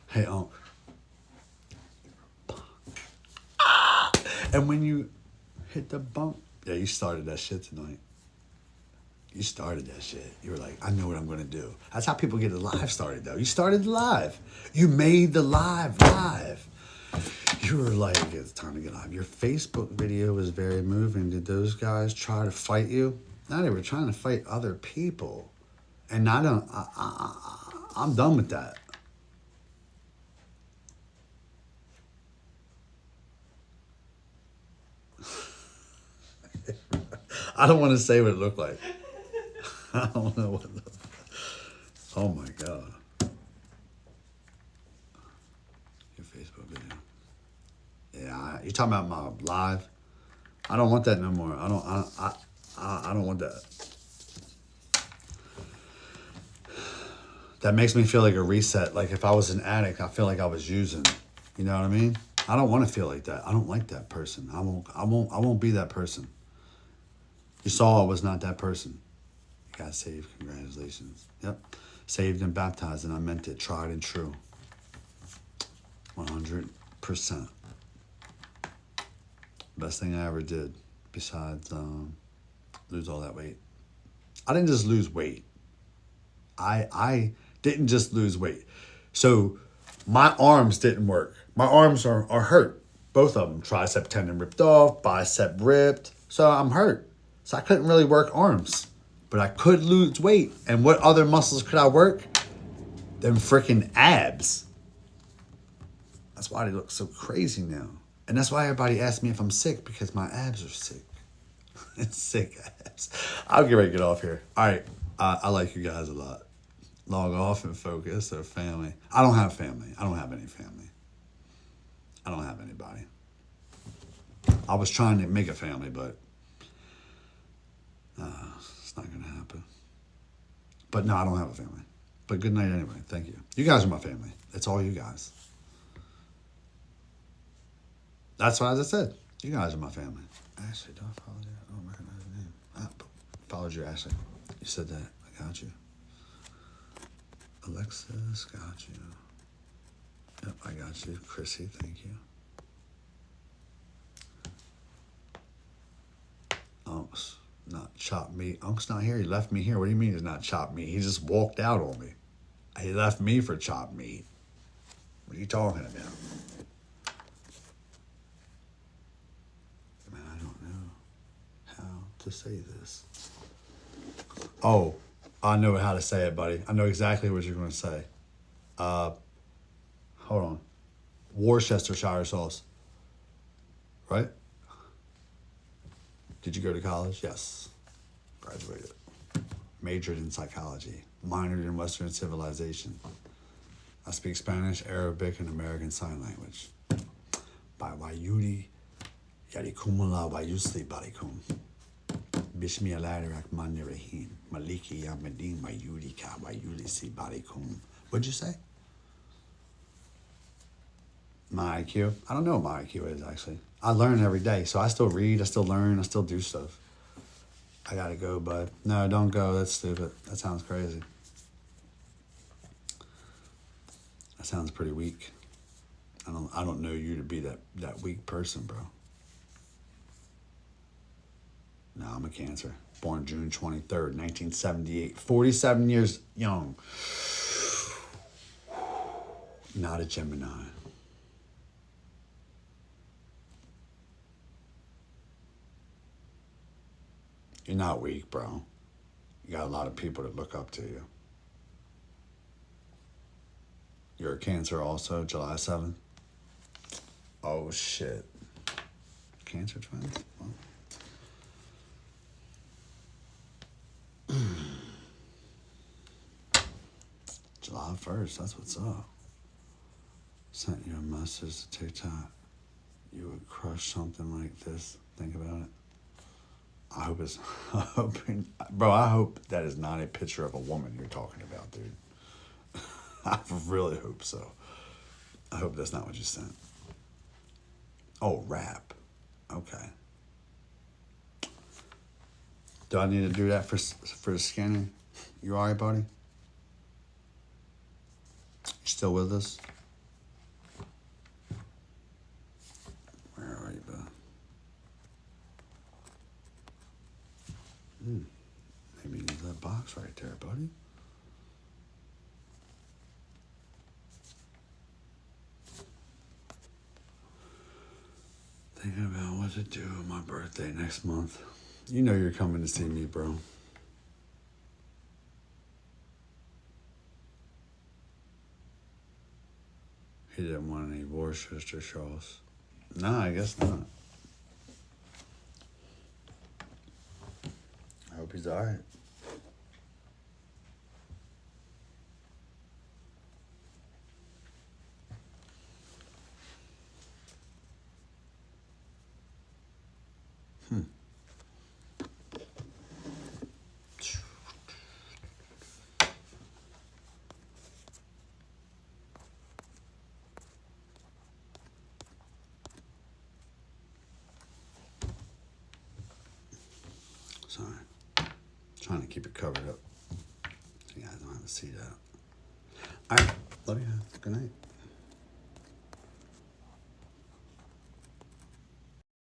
Hey, Unc. And when you hit the bump, yeah, you started that shit tonight. You started that shit. You were like, I know what I'm going to do. That's how people get the live started, though. You started the live. You made the live. You were like, it's time to get live. Your Facebook video was very moving. Did those guys try to fight you? No, they were trying to fight other people. And I'm done with that. I don't want to say what it looked like. I don't know what it looked like. Oh my God. Your Facebook video. Yeah, you talking about my live? I don't want that no more. I don't want that. That makes me feel like a reset. Like if I was an addict, I feel like I was using. You know what I mean? I don't want to feel like that. I don't like that person. I won't be that person. You saw I was not that person. You got saved. Congratulations. Yep. Saved and baptized, and I meant it. Tried and true. 100%. Best thing I ever did, besides lose all that weight. I didn't just lose weight. I didn't just lose weight. So my arms didn't work. My arms are hurt. Both of them. Tricep tendon ripped off, bicep ripped. So I'm hurt. So I couldn't really work arms. But I could lose weight. And what other muscles could I work? Them freaking abs. That's why they look so crazy now. And that's why everybody asks me if I'm sick, because my abs are sick. It's sick abs. I'll get ready to get off here. All right. I like you guys a lot. Log off and focus. Or family. I don't have family. I don't have any family. I don't have anybody. I was trying to make a family, but it's not going to happen. But no, I don't have a family. But good night anyway. Thank you. You guys are my family. It's all you guys. That's what I just said. You guys are my family. Ashley, do I follow you? I don't recognize your name. I followed you, Ashley. You said that. I got you. Alexis, got you. Yep, I got you. Chrissy, thank you. Unks, not chopped meat. Unk's not here. He left me here. What do you mean he's not chopped meat? He just walked out on me. He left me for chopped meat. What are you talking about? Man, I don't know how to say this. Oh, I know how to say it, buddy. I know exactly what you're going to say. Hold on. Worcestershire sauce. Right? Did you go to college? Yes. Graduated. Majored in psychology. Minored in Western civilization. I speak Spanish, Arabic, and American Sign Language. By Wayudi Yarikumula Wayusli Barikum. Bismillahirrahmanirrahim. Maliki Yamadin Wayudi Ka Wayuli Si Barikum. What'd you say? My IQ? I don't know what my IQ is, actually. I learn every day, so I still read, I still learn, I still do stuff. I gotta go, bud. No, don't go. That's stupid. That sounds crazy. That sounds pretty weak. I don't know you to be that weak person, bro. No, I'm a Cancer. Born June 23rd, 1978. 47 years young. Not a Gemini. You're not weak, bro. You got a lot of people that look up to you. You're a Cancer also, July 7th. Oh, shit. Cancer twins? Well. July 1st, that's what's up. Sent you a message to TikTok. You would crush something like this. Think about it. I hope it's, bro, I hope that is not a picture of a woman you're talking about, dude. I really hope so. I hope that's not what you sent. Oh, rap. Okay. Do I need to do that for the scanner? You all right, buddy? You still with us? Where are you, bud? Maybe you need that box right there, buddy. Thinking about what to do on my birthday next month. You know you're coming to see me, bro. He didn't want any Worcester sauce. No, I guess not. I hope he's all right. Sorry. Trying to keep it covered up so you guys don't have to see that. All right. Love you. Good night.